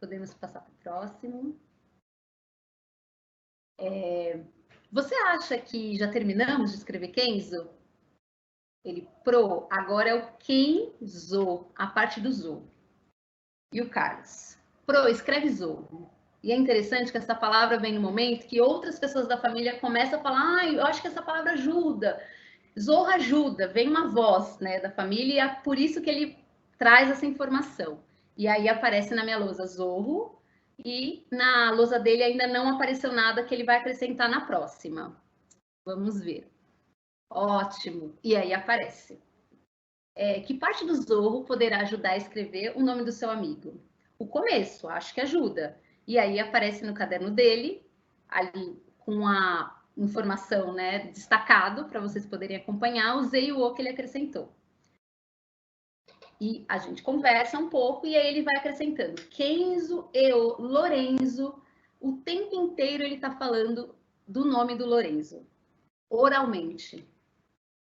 podemos passar para o próximo. Você acha que já terminamos de escrever Kenzo? Ele, Pro, agora é o Kenzo, a parte do Zo. E o Carlos, Pro, escreve Zo. E é interessante que essa palavra vem no momento que outras pessoas da família começam a falar, eu acho que essa palavra ajuda. Zorro ajuda, vem uma voz, né, da família e é por isso que ele traz essa informação. E aí aparece na minha lousa Zorro e na lousa dele ainda não apareceu nada que ele vai acrescentar na próxima. Vamos ver. Ótimo. E aí aparece. Que parte do Zorro poderá ajudar a escrever o nome do seu amigo? O começo, acho que ajuda. E aí aparece no caderno dele, ali com a informação, né, destacado, para vocês poderem acompanhar, o Z e o O que ele acrescentou. E a gente conversa um pouco e aí ele vai acrescentando. Kenzo, eu, Lorenzo, o tempo inteiro ele está falando do nome do Lorenzo, oralmente.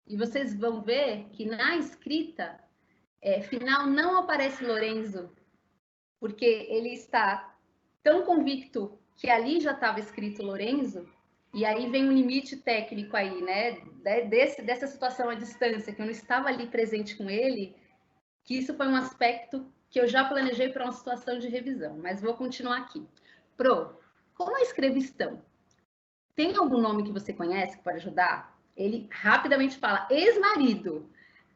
E vocês vão ver que na escrita final não aparece Lorenzo, porque ele está tão convicto que ali já estava escrito Lorenzo, e aí vem um limite técnico aí, né? Dessa situação à distância, que eu não estava ali presente com ele, que isso foi um aspecto que eu já planejei para uma situação de revisão, mas vou continuar aqui. Pro, como eu escrevo estão? Tem algum nome que você conhece que pode ajudar? Ele rapidamente fala, ex-marido.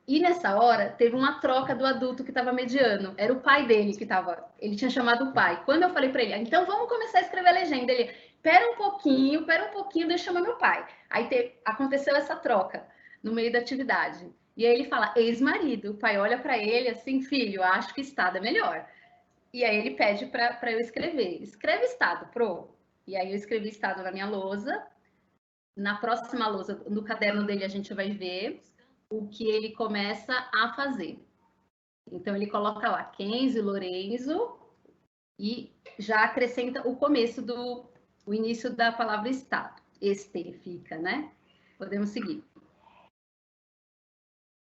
E nessa hora, teve uma troca do adulto que estava mediano. Era o pai dele que estava... Ele tinha chamado o pai. Quando eu falei para ele, então vamos começar a escrever a legenda. Ele, pera um pouquinho, deixa eu chamar meu pai. Aí aconteceu essa troca no meio da atividade. E aí ele fala, ex-marido. O pai olha para ele assim, filho, acho que estado é melhor. E aí ele pede para eu escrever. Escreve estado, Pro. E aí eu escrevi estado na minha lousa. Na próxima lousa, no caderno dele, a gente vai ver o que ele começa a fazer. Então, ele coloca lá Kenzo e Lorenzo e já acrescenta o começo o início da palavra estado. Este fica, né? Podemos seguir.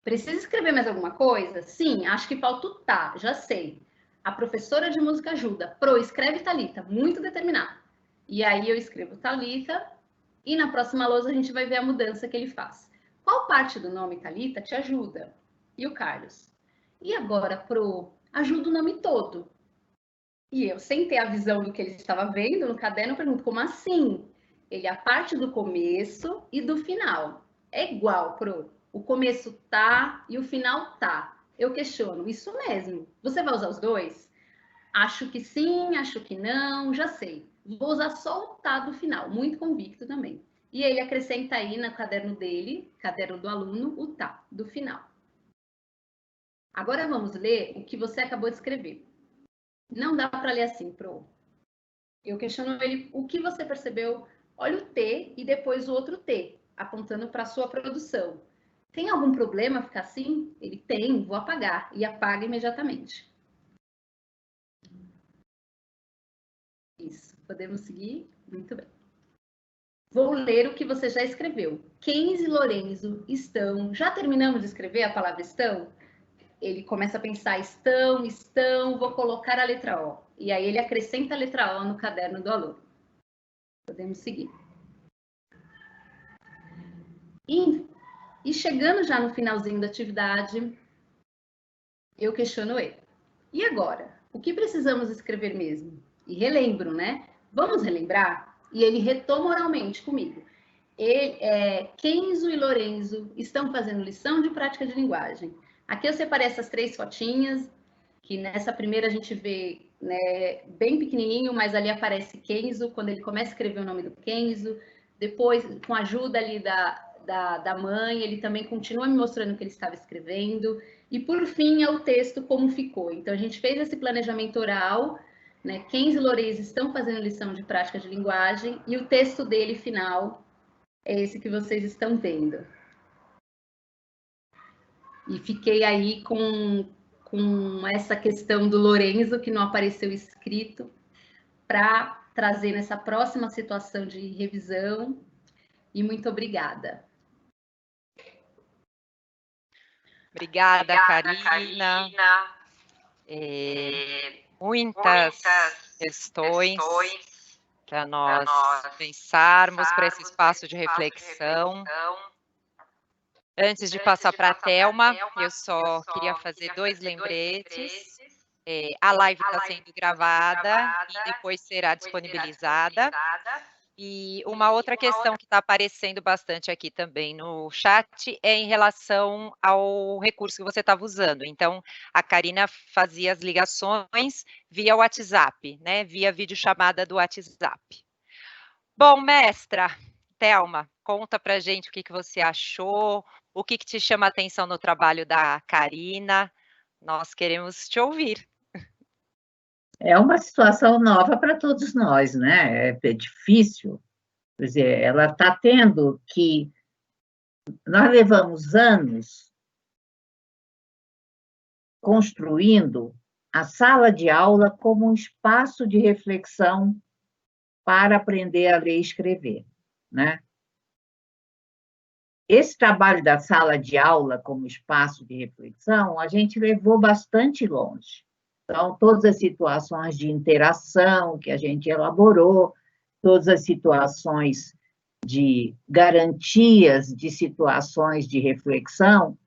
Precisa escrever mais alguma coisa? Sim, acho que falta o tá, já sei. A professora de música ajuda. Pro, escreve Thalita, muito determinado. E aí eu escrevo Thalita e na próxima lousa a gente vai ver a mudança que ele faz. Qual parte do nome Thalita te ajuda? E o Carlos? E agora, Pro, ajuda o nome todo. E eu, sem ter a visão do que ele estava vendo no caderno, eu pergunto, como assim? Ele, a parte do começo e do final. É igual, Pro. O começo tá e o final tá. Eu questiono, isso mesmo. Você vai usar os dois? Acho que sim, acho que não, já sei. Vou usar só o tá do final, muito convicto também. E ele acrescenta aí no caderno dele, caderno do aluno, o tá do final. Agora vamos ler o que você acabou de escrever. Não dá para ler assim, Pro. Eu questiono ele, o que você percebeu? Olha o T e depois o outro T, apontando para a sua produção. Tem algum problema ficar assim? Ele tem, vou apagar. E apaga imediatamente. Isso, podemos seguir? Muito bem. Vou ler o que você já escreveu. Kenzo e Lorenzo estão... Já terminamos de escrever a palavra estão? Ele começa a pensar, estão, vou colocar a letra O. E aí ele acrescenta a letra O no caderno do aluno. Podemos seguir. E chegando já no finalzinho da atividade, eu questiono ele. E agora? O que precisamos escrever mesmo? E relembro, né? Vamos relembrar? E ele retoma oralmente comigo. Kenzo e Lorenzo estão fazendo lição de prática de linguagem. Aqui eu separei essas 3 fotinhas, que nessa primeira a gente vê, né, bem pequenininho, mas ali aparece Kenzo, quando ele começa a escrever o nome do Kenzo. Depois, com a ajuda ali da mãe, ele também continua me mostrando o que ele estava escrevendo. E, por fim, é o texto como ficou. Então, a gente fez esse planejamento oral, né? Kenzie e Lourenço estão fazendo lição de prática de linguagem e o texto dele final é esse que vocês estão vendo. E fiquei aí com essa questão do Lourenço, que não apareceu escrito, para trazer nessa próxima situação de revisão. E muito obrigada. Obrigada, Karina. Muitas questões para nós pensarmos para esse espaço de reflexão. Antes de passar para a Thelma, eu só queria fazer 2 lembretes. A live está sendo gravada e depois será disponibilizada. E uma outra questão que está aparecendo bastante aqui também no chat é em relação ao recurso que você estava usando. Então, a Karina fazia as ligações via WhatsApp, né? Via videochamada do WhatsApp. Bom, mestra, Thelma, conta pra gente o que você achou, o que te chama a atenção no trabalho da Karina. Nós queremos te ouvir. É uma situação nova para todos nós, né? É difícil. Quer dizer, ela está tendo que... Nós levamos anos construindo a sala de aula como um espaço de reflexão para aprender a ler e escrever, né? Esse trabalho da sala de aula como espaço de reflexão, a gente levou bastante longe. Então, todas as situações de interação que a gente elaborou, todas as situações de garantias de situações de reflexão,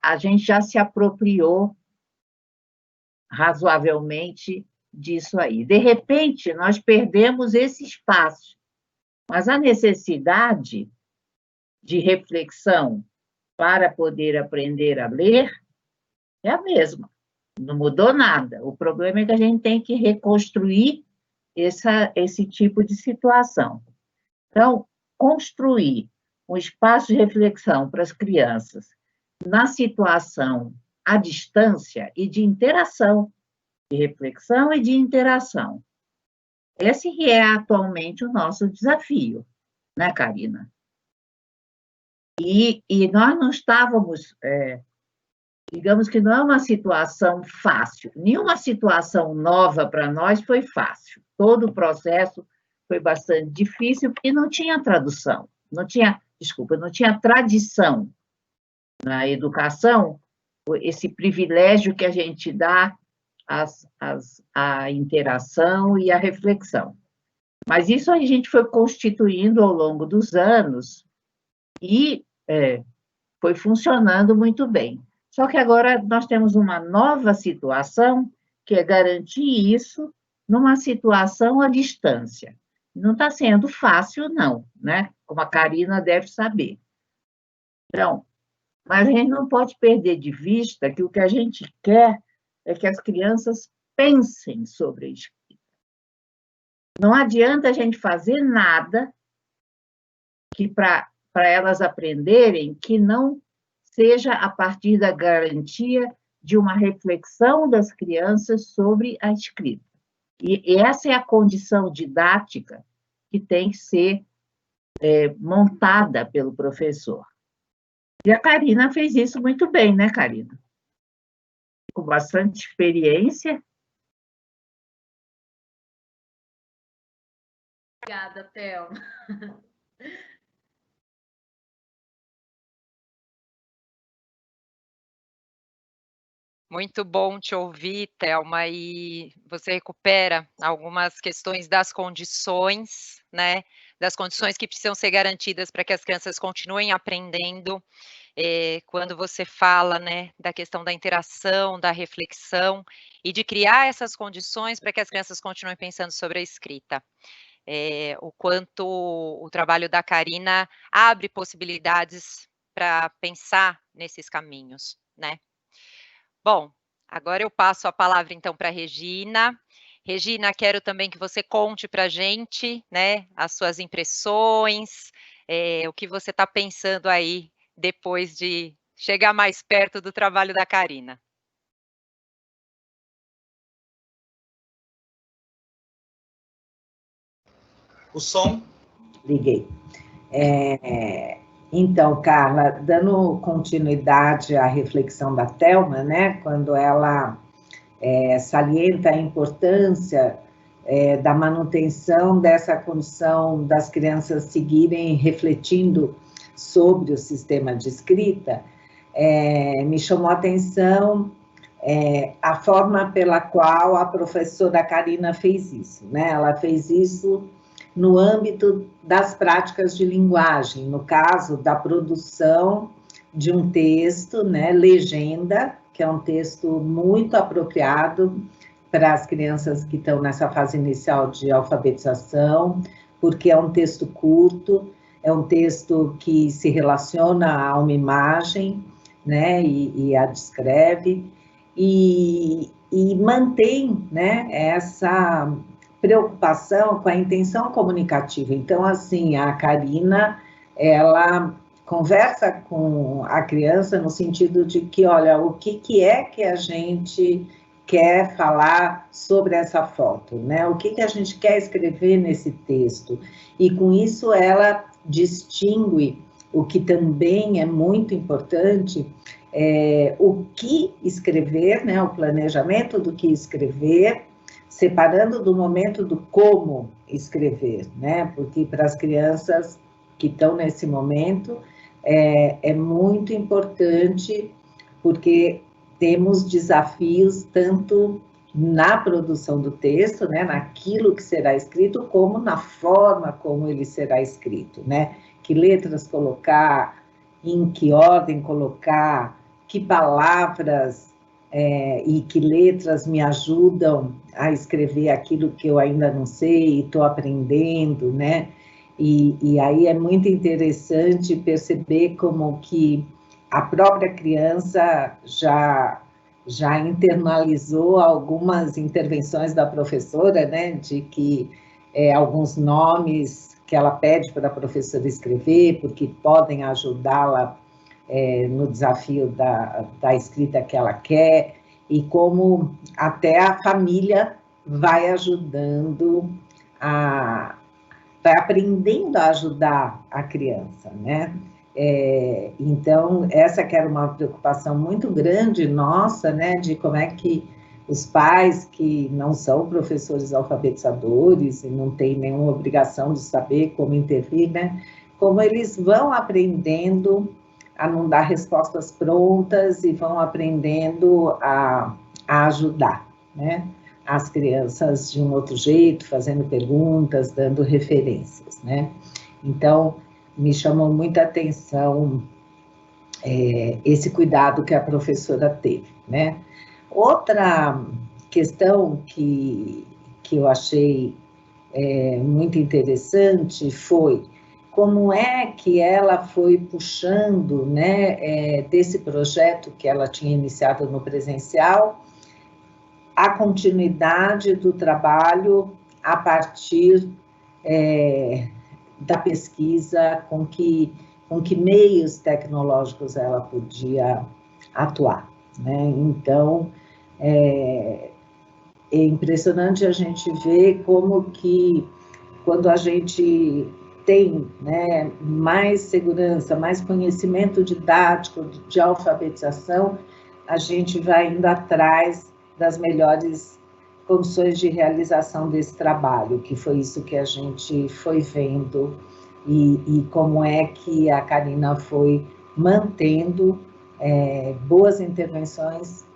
a gente já se apropriou razoavelmente disso aí. De repente, nós perdemos esse espaço, mas a necessidade de reflexão para poder aprender a ler é a mesma, não mudou nada. O problema é que a gente tem que reconstruir esse tipo de situação. Então, construir um espaço de reflexão para as crianças na situação à distância e de interação, de reflexão e de interação. Esse é atualmente o nosso desafio, né, Karina? E nós não estávamos, digamos que não é uma situação fácil, nenhuma situação nova para nós foi fácil. Todo o processo foi bastante difícil, porque não tinha tradução, não tinha tradição na educação, esse privilégio que a gente dá à interação e à reflexão. Mas isso a gente foi constituindo ao longo dos anos e foi funcionando muito bem. Só que agora nós temos uma nova situação, que é garantir isso numa situação à distância. Não está sendo fácil, não, né? Como a Karina deve saber. Então, mas a gente não pode perder de vista que o que a gente quer é que as crianças pensem sobre a escrita. Não adianta a gente fazer nada que para elas aprenderem que não seja a partir da garantia de uma reflexão das crianças sobre a escrita. E essa é a condição didática que tem que ser montada pelo professor. E a Karina fez isso muito bem, né, Karina? Com bastante experiência. Obrigada, Thelma. Muito bom te ouvir, Thelma, e você recupera algumas questões das condições, né? Das condições que precisam ser garantidas para que as crianças continuem aprendendo. Quando você fala, né, da questão da interação, da reflexão, e de criar essas condições para que as crianças continuem pensando sobre a escrita. O quanto o trabalho da Karina abre possibilidades para pensar nesses caminhos, né? Bom, agora eu passo a palavra, então, para a Regina. Regina, quero também que você conte para a gente, né, as suas impressões, o que você está pensando aí depois de chegar mais perto do trabalho da Karina. o som. Liguei. Então, Carla, dando continuidade à reflexão da Thelma, né, quando ela salienta a importância da manutenção dessa condição das crianças seguirem refletindo sobre o sistema de escrita, me chamou a atenção a forma pela qual a professora Karina fez isso, né? Ela fez isso no âmbito das práticas de linguagem, no caso da produção de um texto, né, legenda, que é um texto muito apropriado para as crianças que estão nessa fase inicial de alfabetização, porque é um texto curto, é um texto que se relaciona a uma imagem, né, e a descreve, e mantém, né, essa preocupação com a intenção comunicativa. Então, assim, a Karina, ela conversa com a criança no sentido de que, olha, o que é que a gente quer falar sobre essa foto, né? O que a gente quer escrever nesse texto? E com isso ela distingue o que também é muito importante, o que escrever, né? O planejamento do que escrever, separando do momento do como escrever, né? Porque para as crianças que estão nesse momento, é muito importante, porque temos desafios tanto na produção do texto, né, naquilo que será escrito, como na forma como ele será escrito, né? Que letras colocar, em que ordem colocar, que palavras e que letras me ajudam a escrever aquilo que eu ainda não sei e estou aprendendo, né? E aí é muito interessante perceber como que a própria criança já internalizou algumas intervenções da professora, né, de que alguns nomes que ela pede para a professora escrever, porque podem ajudá-la no desafio da escrita que ela quer, e como até a família vai ajudando vai aprendendo a ajudar a criança, né? Então, essa que era uma preocupação muito grande nossa, né, de como é que os pais que não são professores alfabetizadores e não têm nenhuma obrigação de saber como intervir, né, como eles vão aprendendo a não dar respostas prontas e vão aprendendo a ajudar, né, as crianças de um outro jeito, fazendo perguntas, dando referências, né. Então, me chamou muita atenção esse cuidado que a professora teve, né. Outra questão que eu achei muito interessante foi como é que ela foi puxando, né, desse projeto que ela tinha iniciado no presencial, a continuidade do trabalho a partir da pesquisa, com que meios tecnológicos ela podia atuar, né? Então, é impressionante a gente ver como que, quando a gente tem, né, mais segurança, mais conhecimento didático de alfabetização, a gente vai indo atrás das melhores condições de realização desse trabalho, que foi isso que a gente foi vendo, e como é que a Karina foi mantendo boas intervenções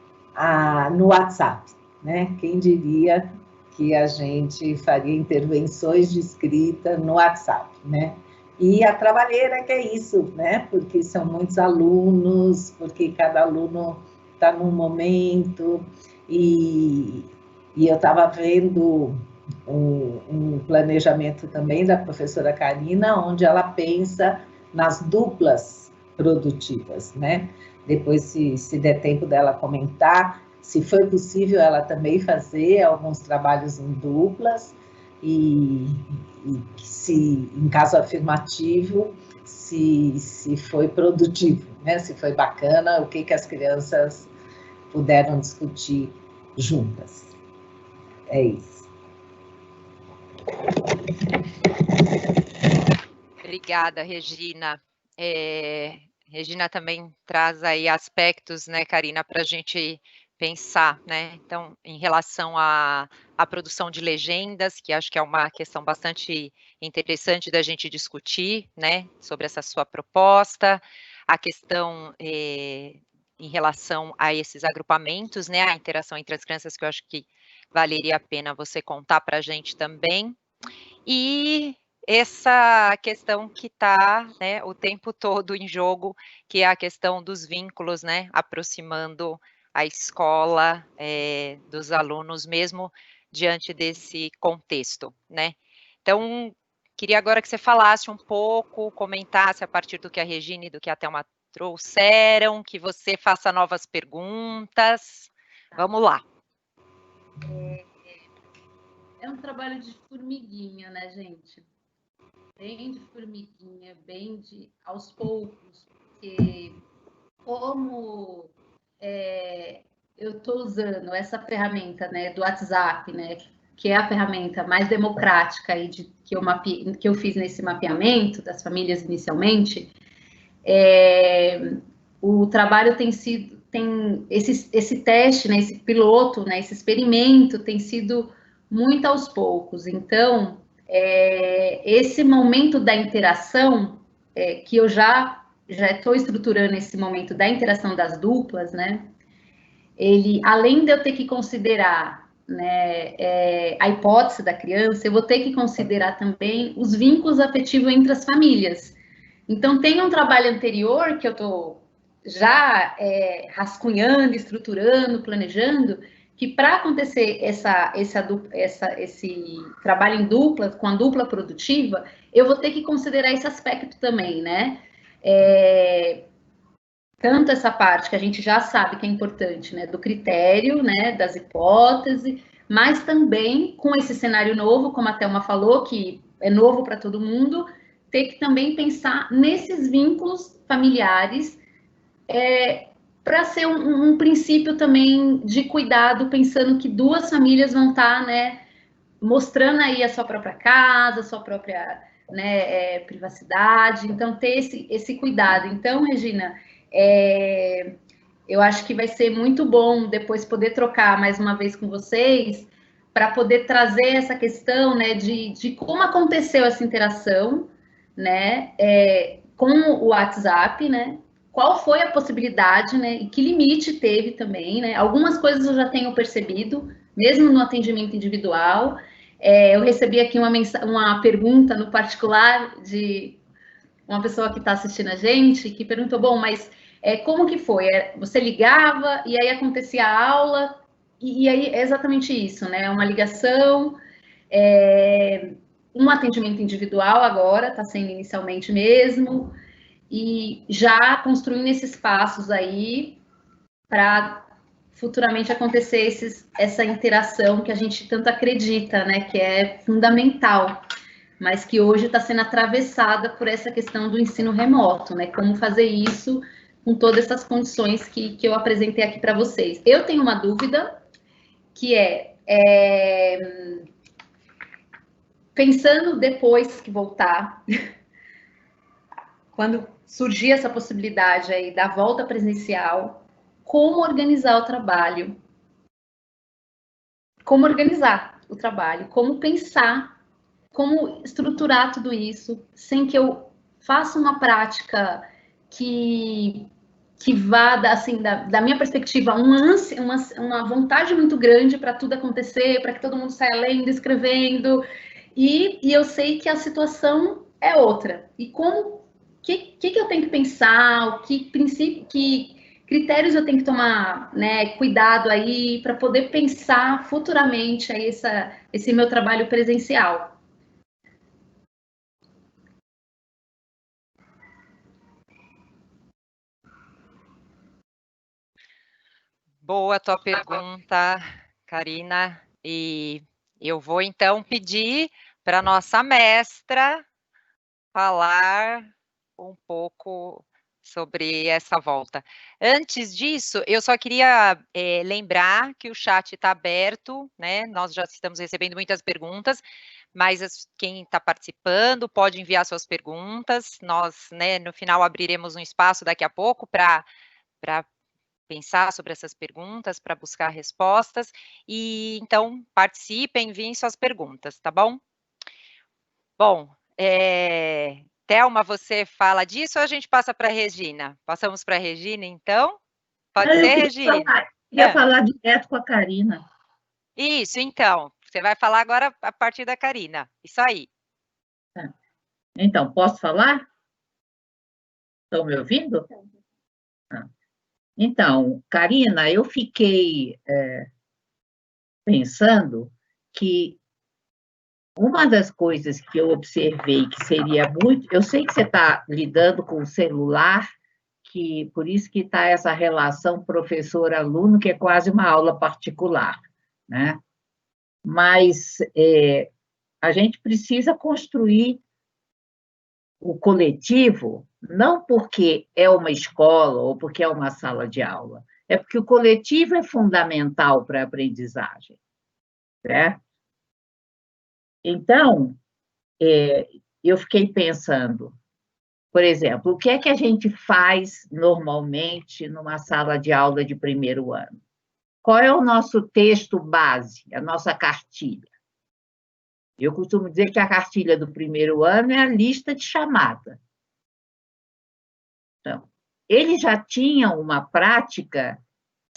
no WhatsApp, né? Quem diria que a gente faria intervenções de escrita no WhatsApp, né? E a trabalheira que é isso, né? Porque são muitos alunos, porque cada aluno está num momento, e eu estava vendo um planejamento também da professora Karina, onde ela pensa nas duplas produtivas, né? Depois, se der tempo dela comentar, se foi possível ela também fazer alguns trabalhos em duplas, e se, em caso afirmativo, se foi produtivo, né? Se foi bacana, o que as crianças puderam discutir juntas. É isso. Obrigada, Regina. Regina também traz aí aspectos, né, Karina, para a gente pensar, né? Então, em relação à produção de legendas, que acho que é uma questão bastante interessante da gente discutir, né, sobre essa sua proposta, a questão em relação a esses agrupamentos, né, a interação entre as crianças, que eu acho que valeria a pena você contar para a gente também, e essa questão que está, né, o tempo todo em jogo, que é a questão dos vínculos, né, aproximando a escola dos alunos, mesmo diante desse contexto, né. Então, queria agora que você falasse um pouco, comentasse a partir do que a Regina e do que a Thelma trouxeram, que você faça novas perguntas. Vamos lá. É um trabalho de formiguinha, né, gente? Bem de formiguinha, bem de aos poucos, porque como eu estou usando essa ferramenta, né, do WhatsApp, né, que é a ferramenta mais democrática aí que eu fiz nesse mapeamento das famílias inicialmente, o trabalho tem esse teste, né, esse piloto, né, esse experimento tem sido muito aos poucos. Então, esse momento da interação, que eu já estou estruturando esse momento da interação das duplas, né, ele, além de eu ter que considerar, né, a hipótese da criança, eu vou ter que considerar também os vínculos afetivos entre as famílias. Então, tem um trabalho anterior que eu estou já rascunhando, estruturando, planejando, que para acontecer esse trabalho em dupla, com a dupla produtiva, eu vou ter que considerar esse aspecto também, né? Tanto essa parte que a gente já sabe que é importante, né, do critério, né, das hipóteses, mas também com esse cenário novo, como a Thelma falou, que é novo para todo mundo, ter que também pensar nesses vínculos familiares, para ser um princípio também de cuidado, pensando que duas famílias vão estar, né, mostrando aí a sua própria casa, a sua própria, né, privacidade, então ter esse cuidado. Então, Regina, eu acho que vai ser muito bom depois poder trocar mais uma vez com vocês, para poder trazer essa questão, né, de como aconteceu essa interação, né, com o WhatsApp, né, qual foi a possibilidade, né, e que limite teve também, né, algumas coisas eu já tenho percebido, mesmo no atendimento individual. Eu recebi aqui uma pergunta no particular de uma pessoa que está assistindo a gente, que perguntou, bom, mas como que foi? Você ligava e aí acontecia a aula, e aí é exatamente isso, né? Uma ligação, um atendimento individual agora, está sendo inicialmente mesmo, e já construindo esses passos aí para futuramente acontecer essa interação que a gente tanto acredita, né? Que é fundamental, mas que hoje está sendo atravessada por essa questão do ensino remoto, né? Como fazer isso com todas essas condições que eu apresentei aqui para vocês. Eu tenho uma dúvida, que pensando depois que voltar, quando surgir essa possibilidade aí da volta presencial, como organizar o trabalho, como organizar o trabalho, como pensar, como estruturar tudo isso, sem que eu faça uma prática que vá, assim, da minha perspectiva, uma vontade muito grande para tudo acontecer, para que todo mundo saia lendo, escrevendo, e eu sei que a situação é outra. E como, que eu tenho que pensar, que critérios eu tenho que tomar, né, cuidado aí, para poder pensar futuramente aí esse meu trabalho presencial. Boa tua pergunta, Karina, e eu vou então pedir para a nossa mestra falar um pouco sobre essa volta. Antes disso, eu só queria lembrar que o chat está aberto, né? Nós já estamos recebendo muitas perguntas, mas quem está participando pode enviar suas perguntas. Nós, né, no final, abriremos um espaço daqui a pouco para pensar sobre essas perguntas, para buscar respostas. E então, participem, enviem suas perguntas, tá bom? Bom, Thelma, você fala disso ou a gente passa para a Regina? Passamos para a Regina, então? Pode ser, Regina? Queria falar direto com a Karina. Isso, então. Você vai falar agora a partir da Karina. Isso aí. Então, posso falar? Estão me ouvindo? Então, Karina, eu fiquei pensando que uma das coisas que eu observei que seria muito... Eu sei que você está lidando com o celular, que por isso que está essa relação professor-aluno, que é quase uma aula particular, né? Mas a gente precisa construir o coletivo, não porque é uma escola ou porque é uma sala de aula, é porque o coletivo é fundamental para a aprendizagem, né? Então, eu fiquei pensando, por exemplo, o que é que a gente faz normalmente numa sala de aula de primeiro ano? Qual é o nosso texto base, a nossa cartilha? Eu costumo dizer que a cartilha do primeiro ano é a lista de chamada. Então, eles já tinham uma prática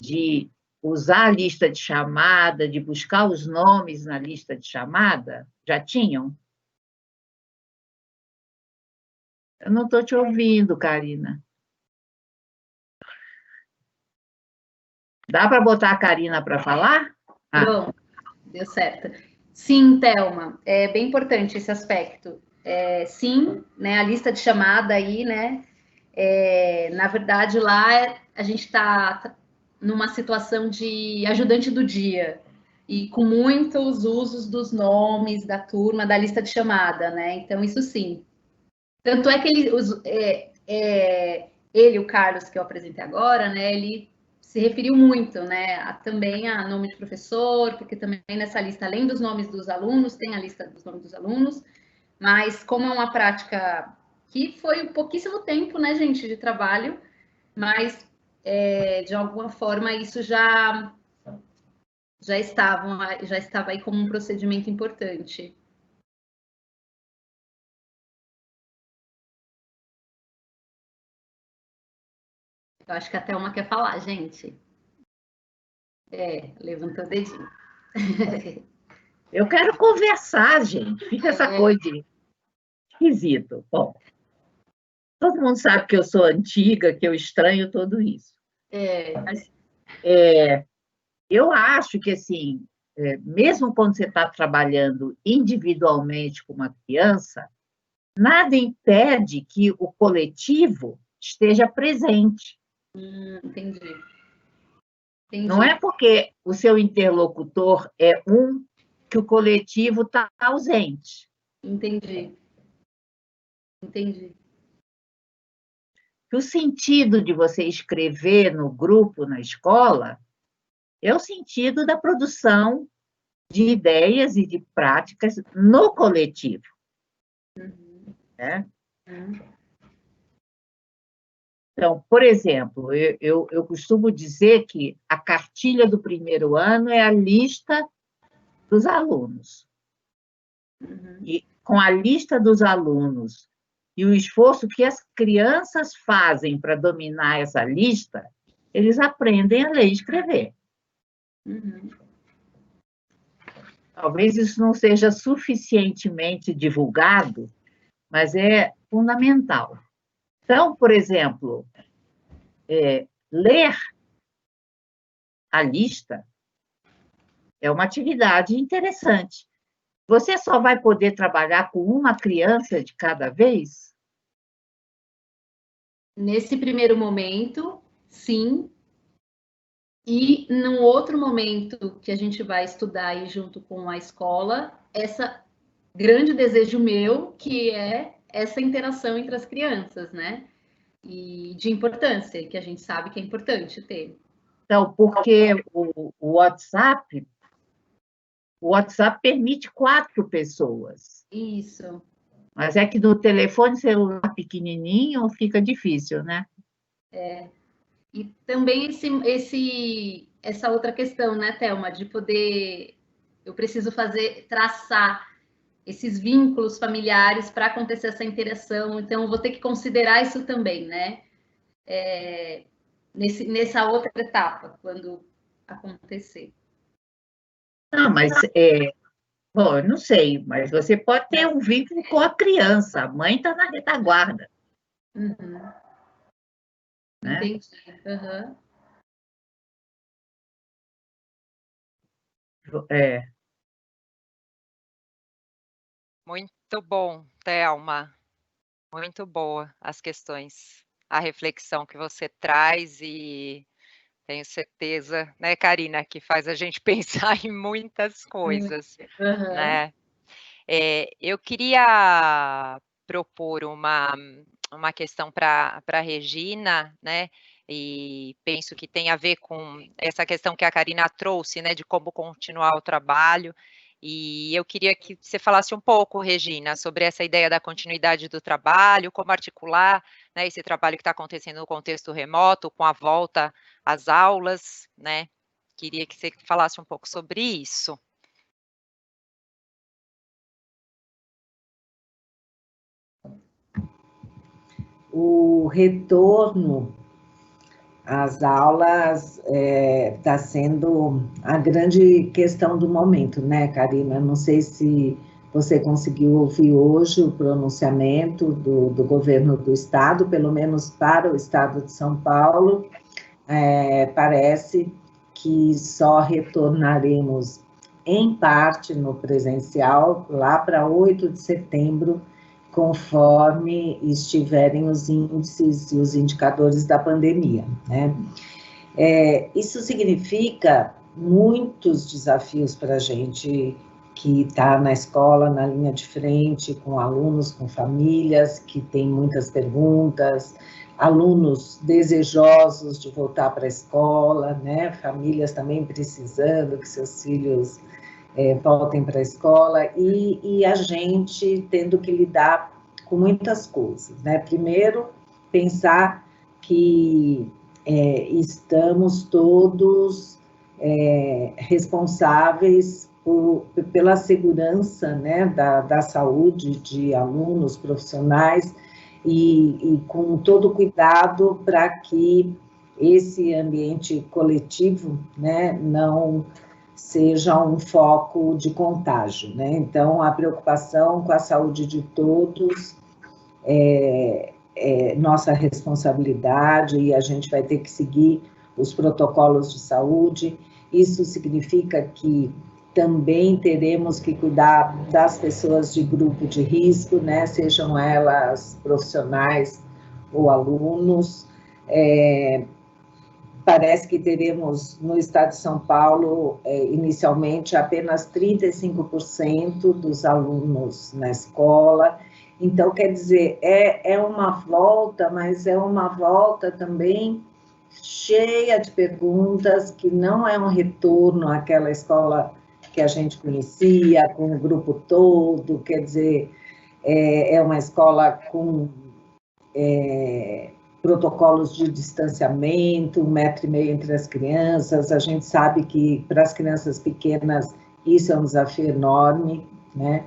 de usar a lista de chamada, de buscar os nomes na lista de chamada? Já tinham? Eu não estou te ouvindo, Karina. Dá para botar a Karina para falar? Pronto, deu certo. Sim, Thelma, é bem importante esse aspecto. Sim, né, a lista de chamada aí, né? Na verdade, lá a gente está numa situação de ajudante do dia e com muitos usos dos nomes da turma, da lista de chamada, né? Então, isso sim. Tanto é que ele, o Carlos, que eu apresentei agora, né? Ele se referiu muito, né? Também a nome de professor, porque também nessa lista, além dos nomes dos alunos, tem a lista dos nomes dos alunos, mas como é uma prática que foi um pouquíssimo tempo, né, gente, de trabalho, mas de alguma forma isso já estava aí como um procedimento importante. Eu acho que a Thelma quer falar, gente. Levantou o dedinho. Eu quero conversar, gente. Fica essa coisa de esquisito. Bom, todo mundo sabe que eu sou antiga, que eu estranho tudo isso. Mas, eu acho que, assim, mesmo quando você está trabalhando individualmente com uma criança, nada impede que o coletivo esteja presente. Entendi. Não é porque o seu interlocutor é que o coletivo está ausente. Entendi. O sentido de você escrever no grupo, na escola, é o sentido da produção de ideias e de práticas no coletivo. Né? Então, por exemplo, eu costumo dizer que a cartilha do primeiro ano é a lista dos alunos. E com a lista dos alunos e o esforço que as crianças fazem para dominar essa lista, eles aprendem a ler e escrever. Talvez isso não seja suficientemente divulgado, mas é fundamental. Então, por exemplo, ler a lista é uma atividade interessante. Você só vai poder trabalhar com uma criança de cada vez? Nesse primeiro momento, sim. E num outro momento que a gente vai estudar aí junto com a escola, essa grande desejo meu, que é essa interação entre as crianças, né? E de importância, que a gente sabe que é importante ter. Então, porque o WhatsApp O WhatsApp permite 4 pessoas. Isso. Mas é que do telefone celular pequenininho fica difícil, né? E também essa outra questão, né, Thelma, de poder, eu preciso traçar esses vínculos familiares para acontecer essa interação, então eu vou ter que considerar isso também, né? Nessa outra etapa, quando acontecer. Não, mas, bom, eu não sei, mas você pode ter um vínculo com a criança, a mãe está na retaguarda. Uhum. Né? Entendi. Uhum. Muito bom, Thelma. Muito boa as questões, a reflexão que você traz e tenho certeza, né, Karina, que faz a gente pensar em muitas coisas, Uhum. né? Eu queria propor uma questão para a Regina, né? E penso que tem a ver com essa questão que a Karina trouxe, né? De como continuar o trabalho. E eu queria que você falasse um pouco, Regina, sobre essa ideia da continuidade do trabalho, como articular, né, esse trabalho que está acontecendo no contexto remoto, com a volta às aulas, né? Queria que você falasse um pouco sobre isso. O retorno às aulas está sendo a grande questão do momento, né, Karina? Não sei se você conseguiu ouvir hoje o pronunciamento do governo do estado, pelo menos para o estado de São Paulo, parece que só retornaremos em parte no presencial lá para 8 de setembro, conforme estiverem os índices e os indicadores da pandemia, né? Isso significa muitos desafios para a gente que está na escola, na linha de frente, com alunos, com famílias, que tem muitas perguntas, alunos desejosos de voltar para a escola, né? Famílias também precisando que seus filhos voltem para a escola, e a gente tendo que lidar com muitas coisas, né? Primeiro, pensar que estamos todos responsáveis pela segurança, né, da saúde de alunos, profissionais, e com todo cuidado para que esse ambiente coletivo, né, não seja um foco de contágio, né? Então, a preocupação com a saúde de todos é nossa responsabilidade, e a gente vai ter que seguir os protocolos de saúde. Isso significa que também teremos que cuidar das pessoas de grupo de risco, né? Sejam elas profissionais ou alunos. Parece que teremos no estado de São Paulo, inicialmente, apenas 35% dos alunos na escola. Então, quer dizer, é uma volta, mas é uma volta também cheia de perguntas, que não é um retorno àquela escola que a gente conhecia, com o grupo todo, quer dizer, é uma escola com protocolos de distanciamento, 1,5 metro entre as crianças. A gente sabe que para as crianças pequenas isso é um desafio enorme, né?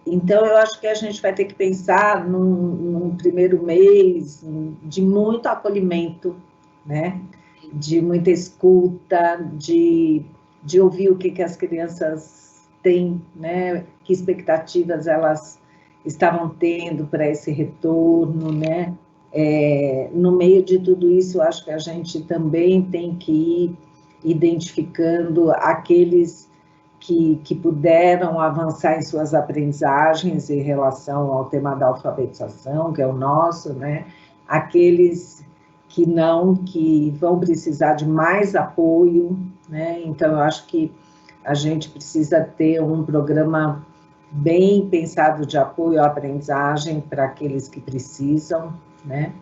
Então, eu acho que a gente vai ter que pensar num primeiro mês de muito acolhimento, né? De muita escuta, de ouvir o que as crianças têm, né? Que expectativas elas estavam tendo para esse retorno, né? No meio de tudo isso, acho que a gente também tem que ir identificando aqueles que puderam avançar em suas aprendizagens em relação ao tema da alfabetização, que é o nosso, né? Aqueles que não, que vão precisar de mais apoio, né? Então, eu acho que a gente precisa ter um programa bem pensado de apoio à aprendizagem para aqueles que precisam, né?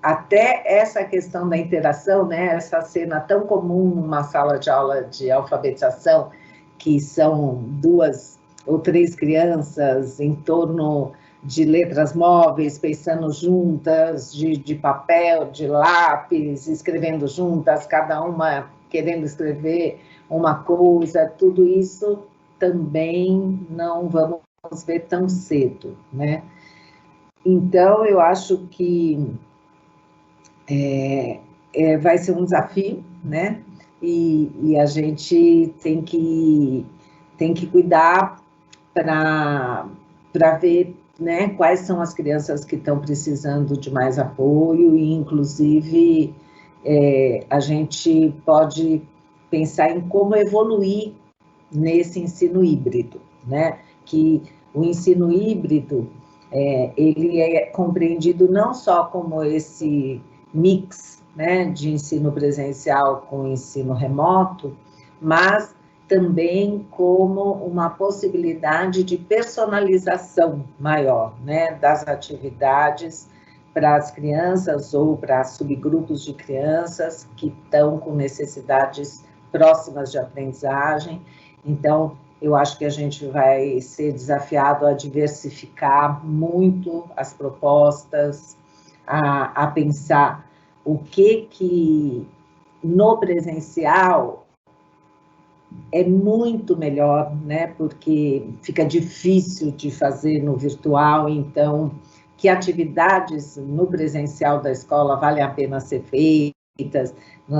Até essa questão da interação, né, essa cena tão comum numa sala de aula de alfabetização, que são 2 ou 3 crianças em torno de letras móveis, pensando juntas, de papel, de lápis, escrevendo juntas, cada uma querendo escrever uma coisa, tudo isso também não vamos ver tão cedo, né? Então, eu acho que vai ser um desafio, né? E a gente tem que cuidar para ver, né, quais são as crianças que estão precisando de mais apoio e, inclusive, a gente pode pensar em como evoluir nesse ensino híbrido, né? Que o ensino híbrido, ele é compreendido não só como esse mix, né, de ensino presencial com ensino remoto, mas também como uma possibilidade de personalização maior, né, das atividades para as crianças ou para subgrupos de crianças que estão com necessidades próximas de aprendizagem. Então, eu acho que a gente vai ser desafiado a diversificar muito as propostas, a pensar o que no presencial é muito melhor, né? Porque fica difícil de fazer no virtual, então, que atividades no presencial da escola valem a pena ser feitas,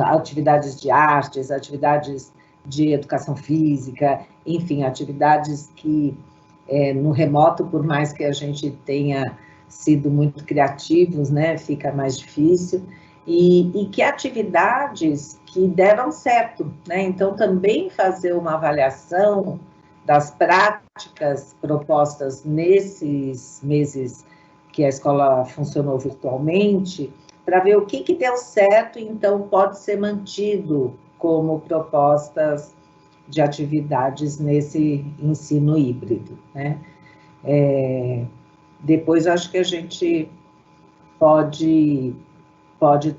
atividades de artes, atividades de educação física, enfim, atividades que no remoto, por mais que a gente tenha sido muito criativos, né, fica mais difícil, e que atividades que deram certo, né, então também fazer uma avaliação das práticas propostas nesses meses que a escola funcionou virtualmente, para ver o que deu certo e então pode ser mantido como propostas de atividades nesse ensino híbrido, né? Depois, acho que a gente pode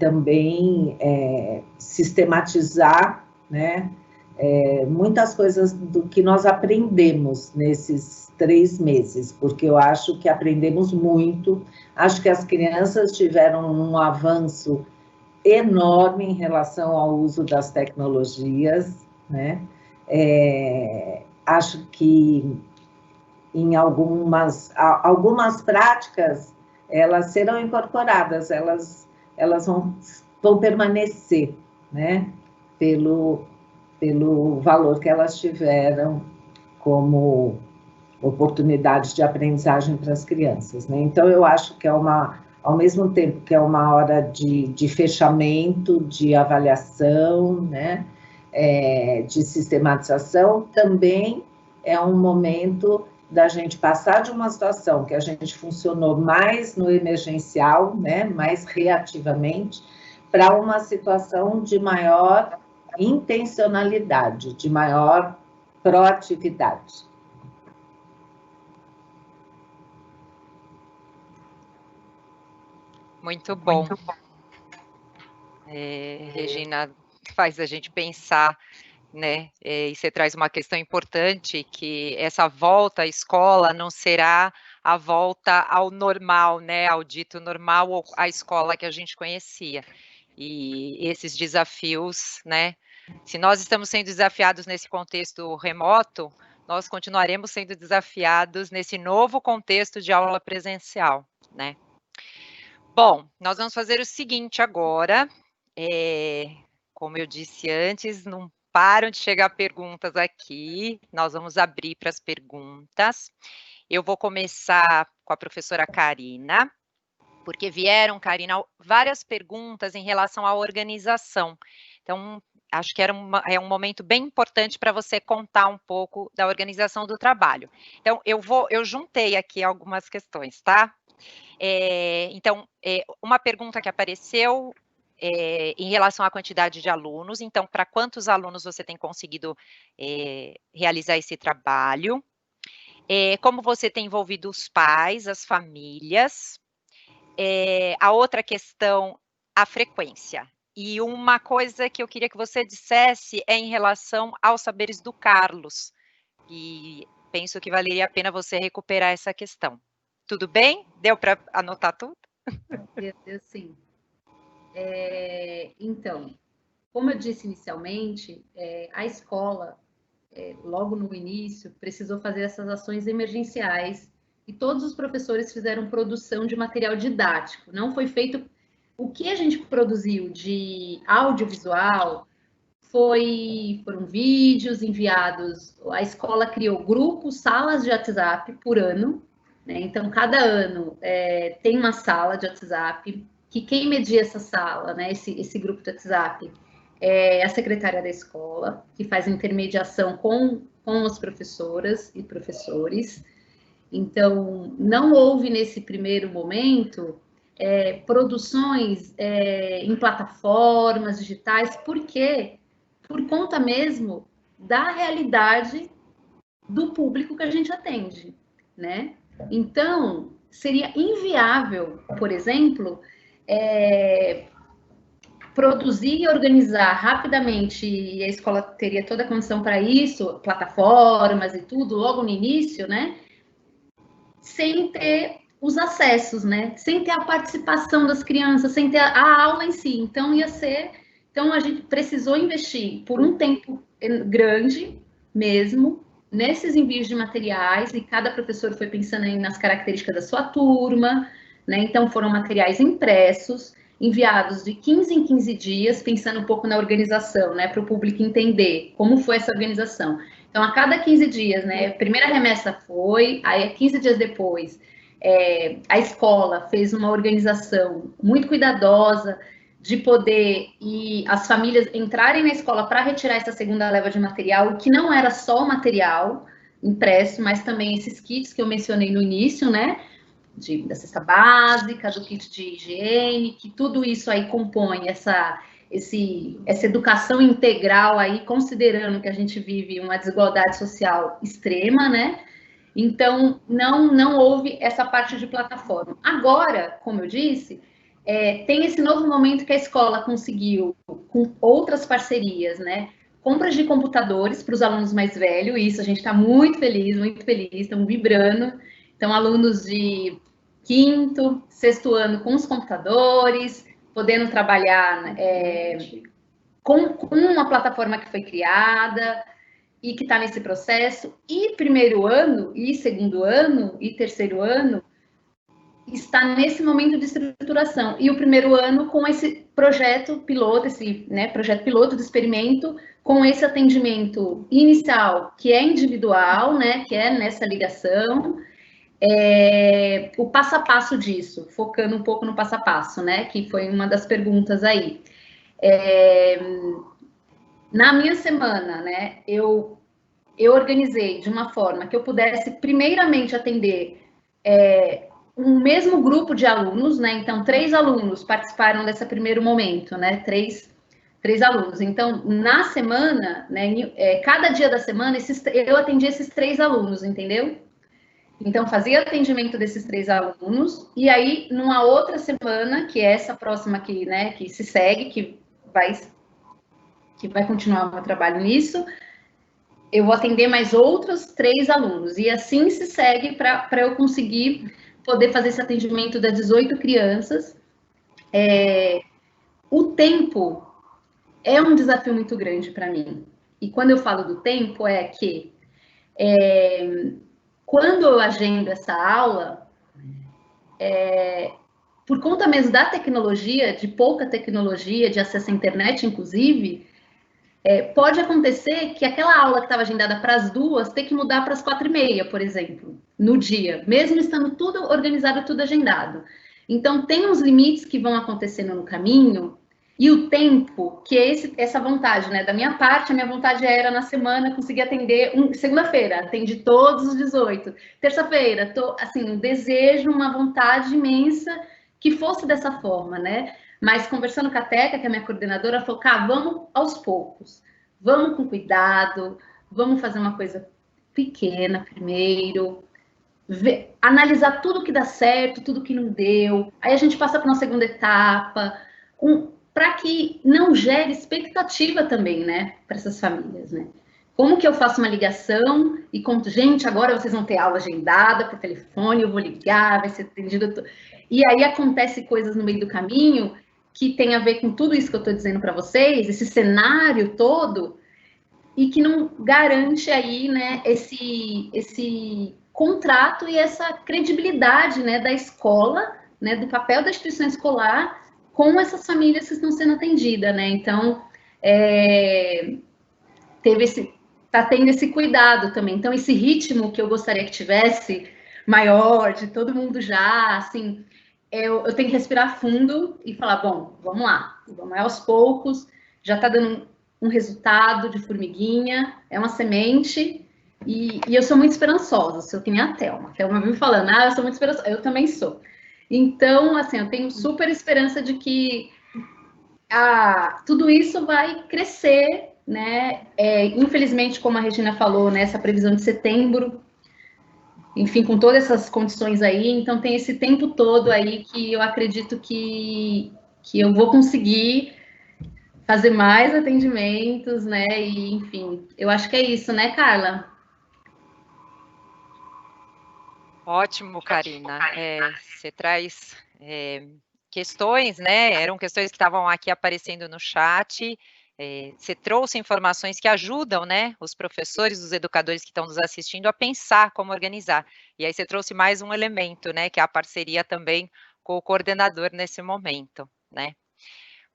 também sistematizar, né, muitas coisas do que nós aprendemos nesses 3 meses, porque eu acho que aprendemos muito, acho que as crianças tiveram um avanço enorme em relação ao uso das tecnologias, né? Acho que em algumas práticas elas serão incorporadas, elas vão permanecer, né? Pelo valor que elas tiveram como oportunidade de aprendizagem para as crianças, né? Então, eu acho que ao mesmo tempo que é uma hora de fechamento, de avaliação, né, de sistematização, também é um momento da gente passar de uma situação que a gente funcionou mais no emergencial, né, mais reativamente, para uma situação de maior intencionalidade, de maior proatividade. Muito bom. Regina, faz a gente pensar, né? E você traz uma questão importante, que essa volta à escola não será a volta ao normal, né? Ao dito normal, ou à escola que a gente conhecia. E esses desafios, né? Se nós estamos sendo desafiados nesse contexto remoto, nós continuaremos sendo desafiados nesse novo contexto de aula presencial, né? Bom, nós vamos fazer o seguinte agora, como eu disse antes, não param de chegar perguntas aqui, nós vamos abrir para as perguntas. Eu vou começar com a professora Karina, porque vieram, Karina, várias perguntas em relação à organização. Então, acho que é um momento bem importante para você contar um pouco da organização do trabalho. Então, eu juntei aqui algumas questões, tá? Então, uma pergunta que apareceu em relação à quantidade de alunos. Então, para quantos alunos você tem conseguido realizar esse trabalho? Como você tem envolvido os pais, as famílias? A outra questão, a frequência. E uma coisa que eu queria que você dissesse é em relação aos saberes do Carlos, e penso que valeria a pena você recuperar essa questão. Tudo bem? Deu para anotar tudo? Deu sim. Então, como eu disse inicialmente, a escola, logo no início, precisou fazer essas ações emergenciais e todos os professores fizeram produção de material didático. Não foi feito... O que a gente produziu de audiovisual foram vídeos enviados, a escola criou grupos, salas de WhatsApp por ano, né? Então, cada ano tem uma sala de WhatsApp, que quem media essa sala, né, esse grupo de WhatsApp, é a secretária da escola, que faz intermediação com as professoras e professores. Então, não houve nesse primeiro momento produções em plataformas digitais, porque por conta mesmo da realidade do público que a gente atende, né? Então, seria inviável, por exemplo, produzir e organizar rapidamente, e a escola teria toda a condição para isso, plataformas e tudo, logo no início, né? Sem ter os acessos, né? Sem ter a participação das crianças, sem ter a aula em si. Então, ia ser... Então, a gente precisou investir por um tempo grande mesmo, nesses envios de materiais, e cada professor foi pensando aí nas características da sua turma, né? Então, foram materiais impressos, enviados de 15 em 15 dias, pensando um pouco na organização, né? Para o público entender como foi essa organização. Então, a cada 15 dias, né? A primeira remessa foi, aí 15 dias depois, a escola fez uma organização muito cuidadosa de poder as famílias entrarem na escola para retirar essa segunda leva de material, que não era só o material impresso, mas também esses kits que eu mencionei no início, né? Da cesta básica, do kit de higiene, que tudo isso aí compõe essa educação integral aí, considerando que a gente vive uma desigualdade social extrema, né? Então, não houve essa parte de plataforma. Agora, como eu disse, tem esse novo momento que a escola conseguiu, com outras parcerias, né? Compras de computadores para os alunos mais velhos, e isso a gente está muito feliz, estamos vibrando. Então, alunos de 5º, 6º ano com os computadores, podendo trabalhar com uma plataforma que foi criada e que está nesse processo. E primeiro ano, e segundo ano, e terceiro ano, está nesse momento de estruturação. E o primeiro ano com esse projeto piloto, projeto piloto de experimento, com esse atendimento inicial, que é individual, né, que é nessa ligação, o passo a passo disso, focando um pouco no passo a passo, né, que foi uma das perguntas aí. Na minha semana, né, eu organizei de uma forma que eu pudesse, primeiramente, atender um mesmo grupo de alunos, né, então 3 alunos participaram desse primeiro momento, né, 3 alunos. Então, na semana, né, cada dia da semana, eu atendi esses 3 alunos, entendeu? Então, fazia atendimento desses 3 alunos, e aí, numa outra semana, que é essa próxima aqui, né, que se segue, que vai continuar o meu trabalho nisso, eu vou atender mais outros 3 alunos, e assim se segue para eu conseguir poder fazer esse atendimento das 18 crianças. O tempo é um desafio muito grande para mim, e quando eu falo do tempo, é que quando eu agendo essa aula, por conta mesmo da tecnologia, de pouca tecnologia, de acesso à internet, inclusive, pode acontecer que aquela aula que estava agendada para as 2 tem que mudar para as 4h30, por exemplo, no dia, mesmo estando tudo organizado, tudo agendado. Então, tem uns limites que vão acontecendo no caminho, e o tempo, que é essa vontade, né? Da minha parte, a minha vontade era, na semana, conseguir atender, segunda-feira, atendi todos os 18. Terça-feira, assim, um desejo, uma vontade imensa que fosse dessa forma, né? Mas conversando com a Teca, que é a minha coordenadora, ela falou, vamos aos poucos, vamos com cuidado, vamos fazer uma coisa pequena primeiro, analisar tudo que dá certo, tudo que não deu. Aí a gente passa para uma segunda etapa, para que não gere expectativa também, né, para essas famílias, né? Como que eu faço uma ligação e conto, gente, agora vocês vão ter aula agendada por telefone, eu vou ligar, vai ser atendido. E aí acontece coisas no meio do caminho que tem a ver com tudo isso que eu estou dizendo para vocês, esse cenário todo, e que não garante aí, né, esse contrato e essa credibilidade, né, da escola, né, do papel da instituição escolar com essas famílias que estão sendo atendidas, né? Então, tá tendo esse cuidado também. Então, esse ritmo que eu gostaria que tivesse maior, de todo mundo já, assim, eu tenho que respirar fundo e falar, bom, vamos lá, vamos aos poucos, já está dando um resultado de formiguinha, é uma semente, e eu sou muito esperançosa, sou que nem a Thelma. A Thelma vive falando, eu sou muito esperançosa, eu também sou. Então, assim, eu tenho super esperança de que tudo isso vai crescer, né? Infelizmente, como a Regina falou, né, essa previsão de setembro, enfim, com todas essas condições aí, então tem esse tempo todo aí que eu acredito que eu vou conseguir fazer mais atendimentos, né? E, enfim, eu acho que é isso, né, Carla? Ótimo, Karina. Você traz questões, né? Eram questões que estavam aqui aparecendo no chat. Você trouxe informações que ajudam, né, os professores, os educadores que estão nos assistindo a pensar como organizar. E aí você trouxe mais um elemento, né, que é a parceria também com o coordenador nesse momento, né?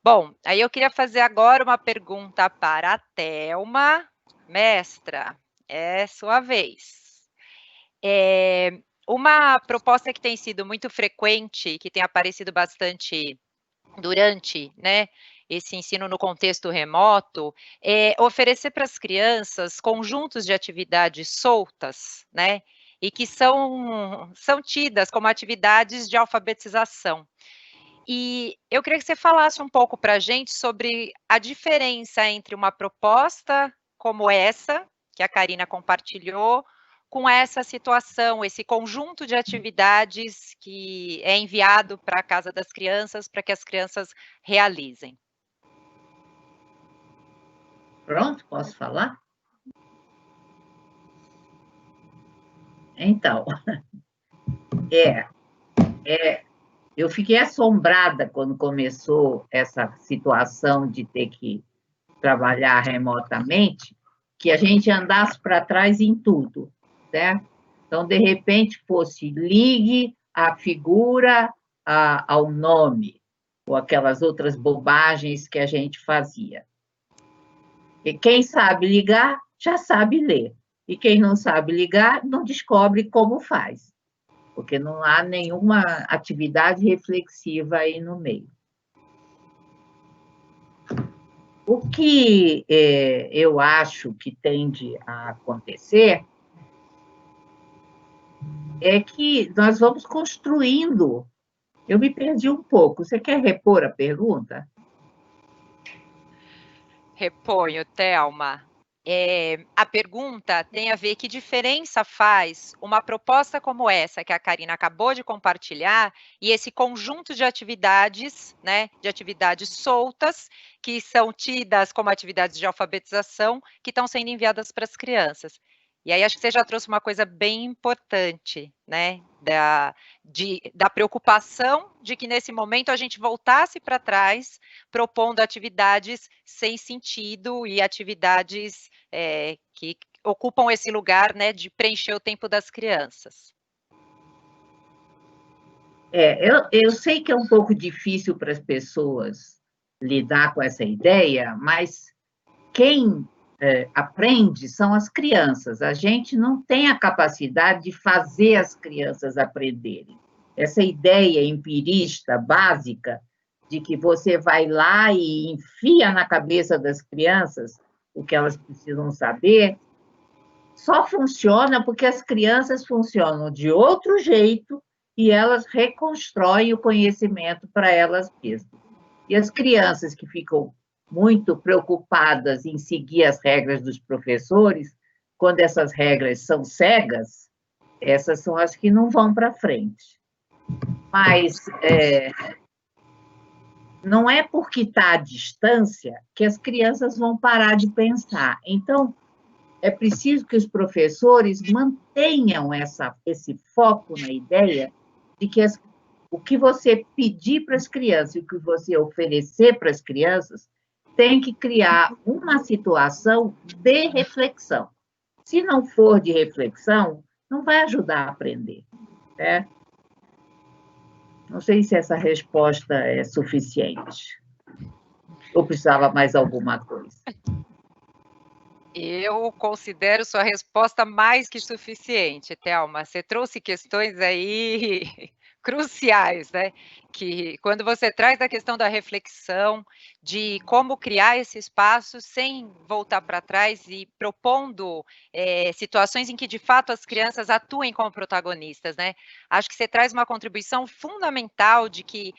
Bom, aí eu queria fazer agora uma pergunta para a Thelma. Mestra, é sua vez. Uma proposta que tem sido muito frequente, que tem aparecido bastante durante, né, esse ensino no contexto remoto, é oferecer para as crianças conjuntos de atividades soltas, né, e que são tidas como atividades de alfabetização. E eu queria que você falasse um pouco para a gente sobre a diferença entre uma proposta como essa, que a Karina compartilhou, com essa situação, esse conjunto de atividades que é enviado para a casa das crianças, para que as crianças realizem. Pronto, posso falar? Então, eu fiquei assombrada quando começou essa situação de ter que trabalhar remotamente, que a gente andasse para trás em tudo, certo? Então, de repente, fosse ligue a figura ao nome, ou aquelas outras bobagens que a gente fazia. E quem sabe ligar, já sabe ler. E quem não sabe ligar, não descobre como faz, porque não há nenhuma atividade reflexiva aí no meio. O que eu acho que tende a acontecer é que nós vamos construindo. Eu me perdi um pouco. Você quer repor a pergunta? Reponho, Thelma. A pergunta tem a ver que diferença faz uma proposta como essa que a Karina acabou de compartilhar e esse conjunto de atividades, né, de atividades soltas, que são tidas como atividades de alfabetização, que estão sendo enviadas para as crianças. E aí acho que você já trouxe uma coisa bem importante, né, da preocupação de que nesse momento a gente voltasse para trás, propondo atividades sem sentido e atividades que ocupam esse lugar, né, de preencher o tempo das crianças. Eu sei que é um pouco difícil para as pessoas lidar com essa ideia, mas quem aprende são as crianças. A gente não tem a capacidade de fazer as crianças aprenderem. Essa ideia empirista básica de que você vai lá e enfia na cabeça das crianças o que elas precisam saber, só funciona porque as crianças funcionam de outro jeito e elas reconstroem o conhecimento para elas mesmas. E as crianças que ficam muito preocupadas em seguir as regras dos professores, quando essas regras são cegas, Essas são as que não vão para frente. Mas não é porque está à distância que as crianças vão parar de pensar. Então, é preciso que os professores mantenham esse foco na ideia de que o que você pedir para as crianças e o que você oferecer para as crianças tem que criar uma situação de reflexão. Se não for de reflexão, não vai ajudar a aprender, né? Não sei se essa resposta é suficiente. Ou precisava mais alguma coisa? Eu considero sua resposta mais que suficiente, Thelma. Você trouxe questões aí cruciais, né? Que quando você traz a questão da reflexão, de como criar esse espaço sem voltar para trás e propondo situações em que, de fato, as crianças atuem como protagonistas, né? Acho que você traz uma contribuição fundamental de que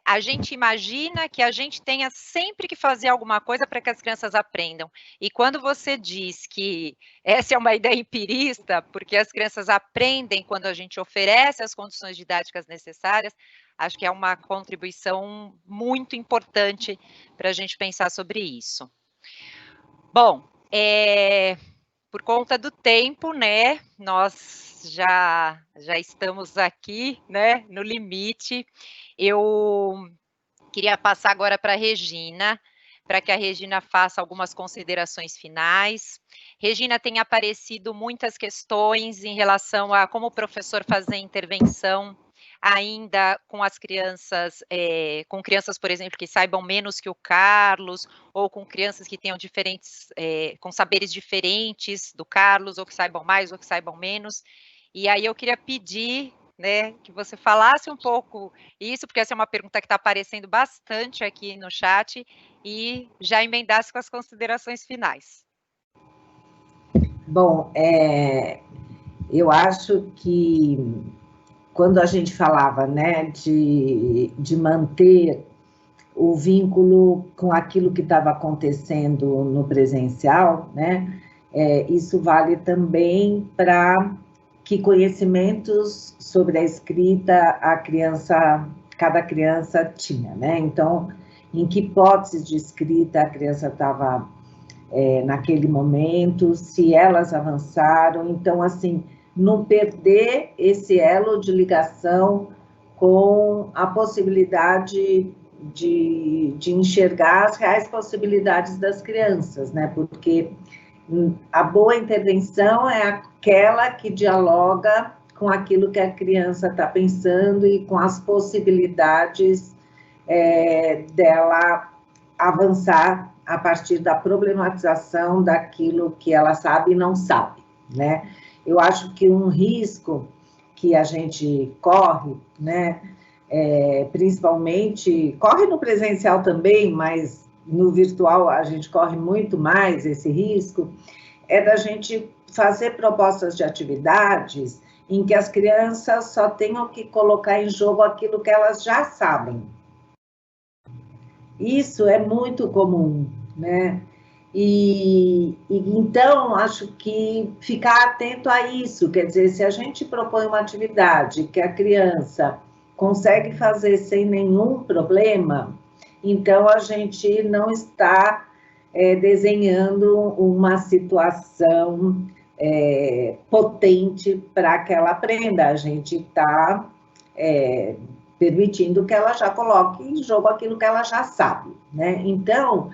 a gente imagina que a gente tenha sempre que fazer alguma coisa para que as crianças aprendam. E quando você diz que essa é uma ideia empirista, porque as crianças aprendem quando a gente oferece as condições didáticas necessárias, acho que é uma contribuição muito importante para a gente pensar sobre isso. Bom, por conta do tempo, né, nós já estamos aqui, né, no limite. Eu queria passar agora para a Regina, para que a Regina faça algumas considerações finais. Regina, tem aparecido muitas questões em relação a como o professor fazer intervenção ainda com as crianças, com crianças, por exemplo, que saibam menos que o Carlos, ou com crianças que tenham com saberes diferentes do Carlos, ou que saibam mais, ou que saibam menos. E aí eu queria pedir, né, que você falasse um pouco isso, porque essa é uma pergunta que está aparecendo bastante aqui no chat, e já emendasse com as considerações finais. Bom, eu acho que quando a gente falava, né, de manter o vínculo com aquilo que estava acontecendo no presencial, né, isso vale também para que conhecimentos sobre a escrita cada criança tinha, né? Então, em que hipótese de escrita a criança estava naquele momento, se elas avançaram. Então, assim, não perder esse elo de ligação com a possibilidade de enxergar as reais possibilidades das crianças, né? Porque a boa intervenção é aquela que dialoga com aquilo que a criança está pensando e com as possibilidades dela avançar a partir da problematização daquilo que ela sabe e não sabe, né? Eu acho que um risco que a gente corre, né, principalmente, corre no presencial também, mas no virtual a gente corre muito mais esse risco, é da gente fazer propostas de atividades em que as crianças só tenham que colocar em jogo aquilo que elas já sabem. Isso é muito comum, né? E então, acho que ficar atento a isso, quer dizer, se a gente propõe uma atividade que a criança consegue fazer sem nenhum problema, então a gente não está desenhando uma situação potente para que ela aprenda, a gente está permitindo que ela já coloque em jogo aquilo que ela já sabe, né? Então,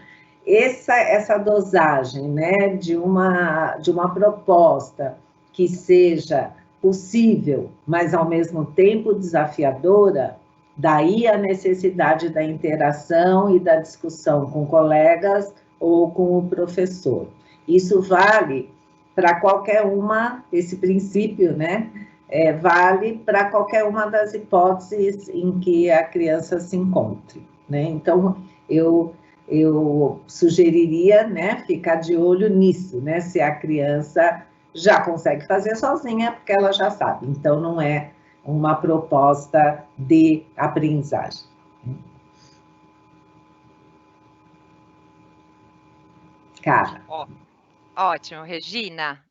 essa dosagem, né, de uma proposta que seja possível, mas ao mesmo tempo desafiadora, daí a necessidade da interação e da discussão com colegas ou com o professor. Isso vale para qualquer uma, esse princípio, né, vale para qualquer uma das hipóteses em que a criança se encontre, né? Então, eu sugeriria, né, ficar de olho nisso, né, se a criança já consegue fazer sozinha, porque ela já sabe. Então, não é uma proposta de aprendizagem. Cara. Ótimo, Regina.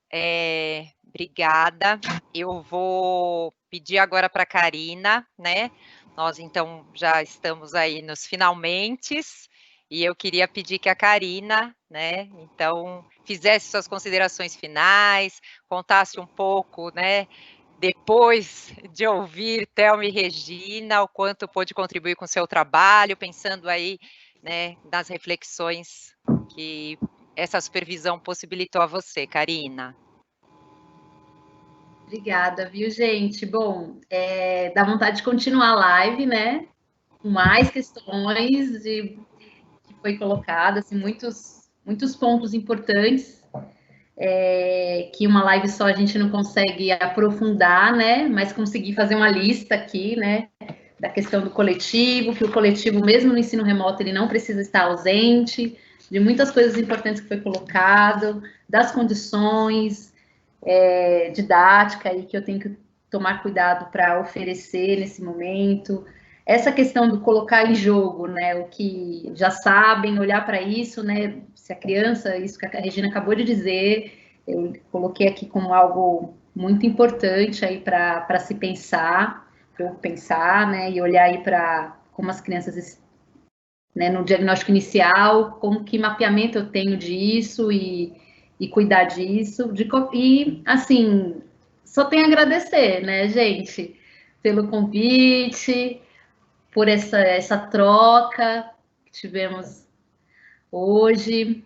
obrigada. Eu vou pedir agora para a Karina, né? Nós, então, já estamos aí nos finalmentes, e eu queria pedir que a Karina, né, então, fizesse suas considerações finais, contasse um pouco, né, depois de ouvir Thelma e Regina, o quanto pôde contribuir com o seu trabalho, pensando aí, né, nas reflexões que essa supervisão possibilitou a você, Karina. Obrigada, viu, gente? Bom, dá vontade de continuar a live, né? Com mais questões que foi colocado, assim, muitos pontos importantes, que uma live só a gente não consegue aprofundar, né? Mas conseguir fazer uma lista aqui, né? Da questão do coletivo, que o coletivo, mesmo no ensino remoto, ele não precisa estar ausente, de muitas coisas importantes que foi colocado, das condições, didática aí que eu tenho que tomar cuidado para oferecer nesse momento. Essa questão do colocar em jogo, né, o que já sabem, olhar para isso, né, se a criança, isso que a Regina acabou de dizer, eu coloquei aqui como algo muito importante aí para se pensar, para eu pensar, né, e olhar aí para como as crianças, né, no diagnóstico inicial, como que mapeamento eu tenho disso e cuidar disso, e assim, só tenho a agradecer, né, gente, pelo convite, por essa troca que tivemos hoje,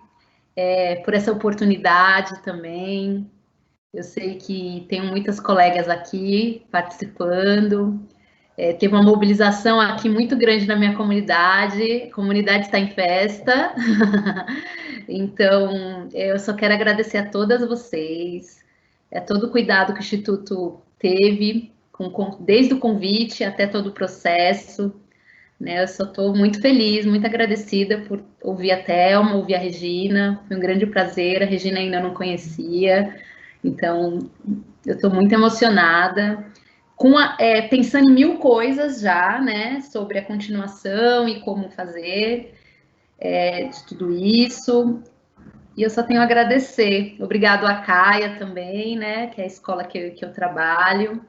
por essa oportunidade também. Eu sei que tem muitas colegas aqui participando, teve uma mobilização aqui muito grande na minha comunidade, a comunidade está em festa, então eu só quero agradecer a todas vocês, todo o cuidado que o Instituto teve, desde o convite até todo o processo, né? Eu só estou muito feliz, muito agradecida por ouvir a Thelma, ouvir a Regina, foi um grande prazer, a Regina ainda não conhecia, então eu estou muito emocionada, pensando em mil coisas já, né, sobre a continuação e como fazer de tudo isso, e eu só tenho a agradecer. Obrigado à Caia também, né, que é a escola que eu trabalho,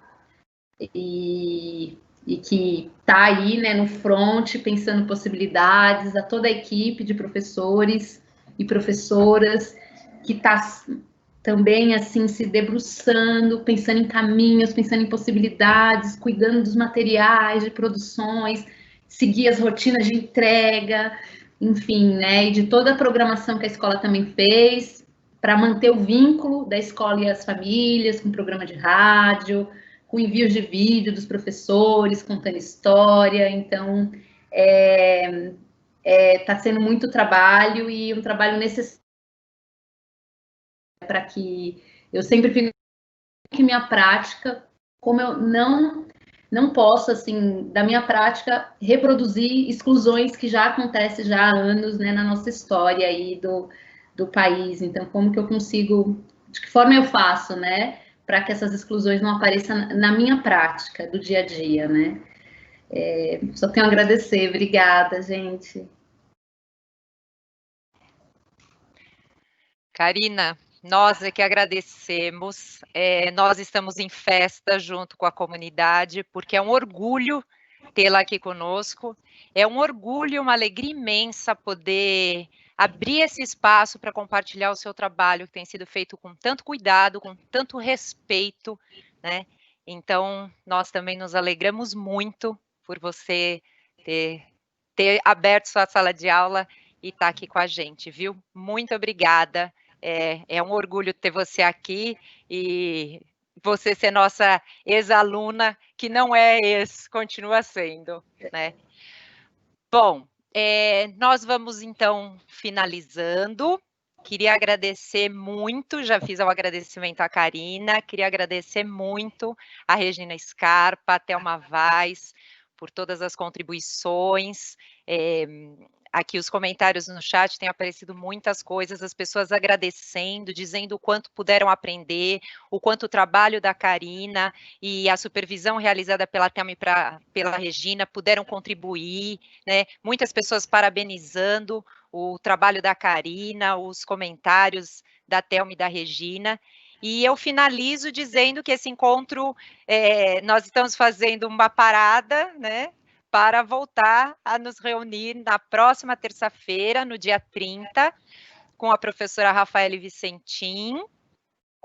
e que está aí, né, no front, pensando possibilidades, a toda a equipe de professores e professoras que está também, assim, se debruçando, pensando em caminhos, pensando em possibilidades, cuidando dos materiais, de produções, seguir as rotinas de entrega, enfim, né, e de toda a programação que a escola também fez, para manter o vínculo da escola e as famílias, com programa de rádio, com envios de vídeo dos professores, contando história, então, está sendo muito trabalho, e um trabalho necessário, para que eu sempre fico que minha prática, como eu não posso, assim, da minha prática, reproduzir exclusões que já acontecem já há anos, né, na nossa história aí do país. Então, como que eu consigo, de que forma eu faço, né, para que essas exclusões não apareçam na minha prática do dia a dia, né? Só tenho a agradecer. Obrigada, gente. Karina, nós é que agradecemos, nós estamos em festa junto com a comunidade, porque é um orgulho tê-la aqui conosco, é um orgulho, uma alegria imensa poder abrir esse espaço para compartilhar o seu trabalho, que tem sido feito com tanto cuidado, com tanto respeito, né? Então, nós também nos alegramos muito por você ter aberto sua sala de aula e estar aqui com a gente, viu? Muito obrigada. É um orgulho ter você aqui e você ser nossa ex-aluna, que não é ex, continua sendo, né? Bom, nós vamos então finalizando. Queria agradecer muito, já fiz o agradecimento à Karina, queria agradecer muito a Regina Scarpa, a Thelma Vaz, por todas as contribuições. Aqui os comentários no chat têm aparecido muitas coisas, as pessoas agradecendo, dizendo o quanto puderam aprender, o quanto o trabalho da Karina e a supervisão realizada pela Thelma e pela Regina puderam contribuir, né? Muitas pessoas parabenizando o trabalho da Karina, os comentários da Thelma e da Regina. E eu finalizo dizendo que esse encontro, nós estamos fazendo uma parada, né, para voltar a nos reunir na próxima terça-feira, no dia 30, com a professora Rafaele Vicentim,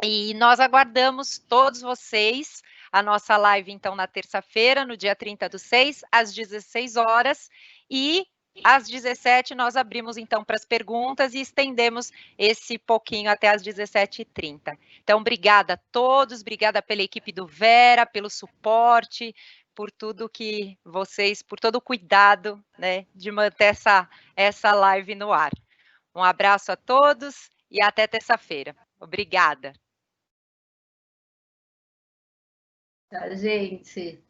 e nós aguardamos todos vocês, a nossa live, então, na terça-feira, no dia 30/6, às 16 horas, e às 17 nós abrimos, então, para as perguntas e estendemos esse pouquinho até às 17h30. Então, obrigada a todos, obrigada pela equipe do Vera, pelo suporte, por tudo que vocês, por todo o cuidado, né, de manter essa live no ar. Um abraço a todos e até terça-feira. Obrigada. Tchau, gente.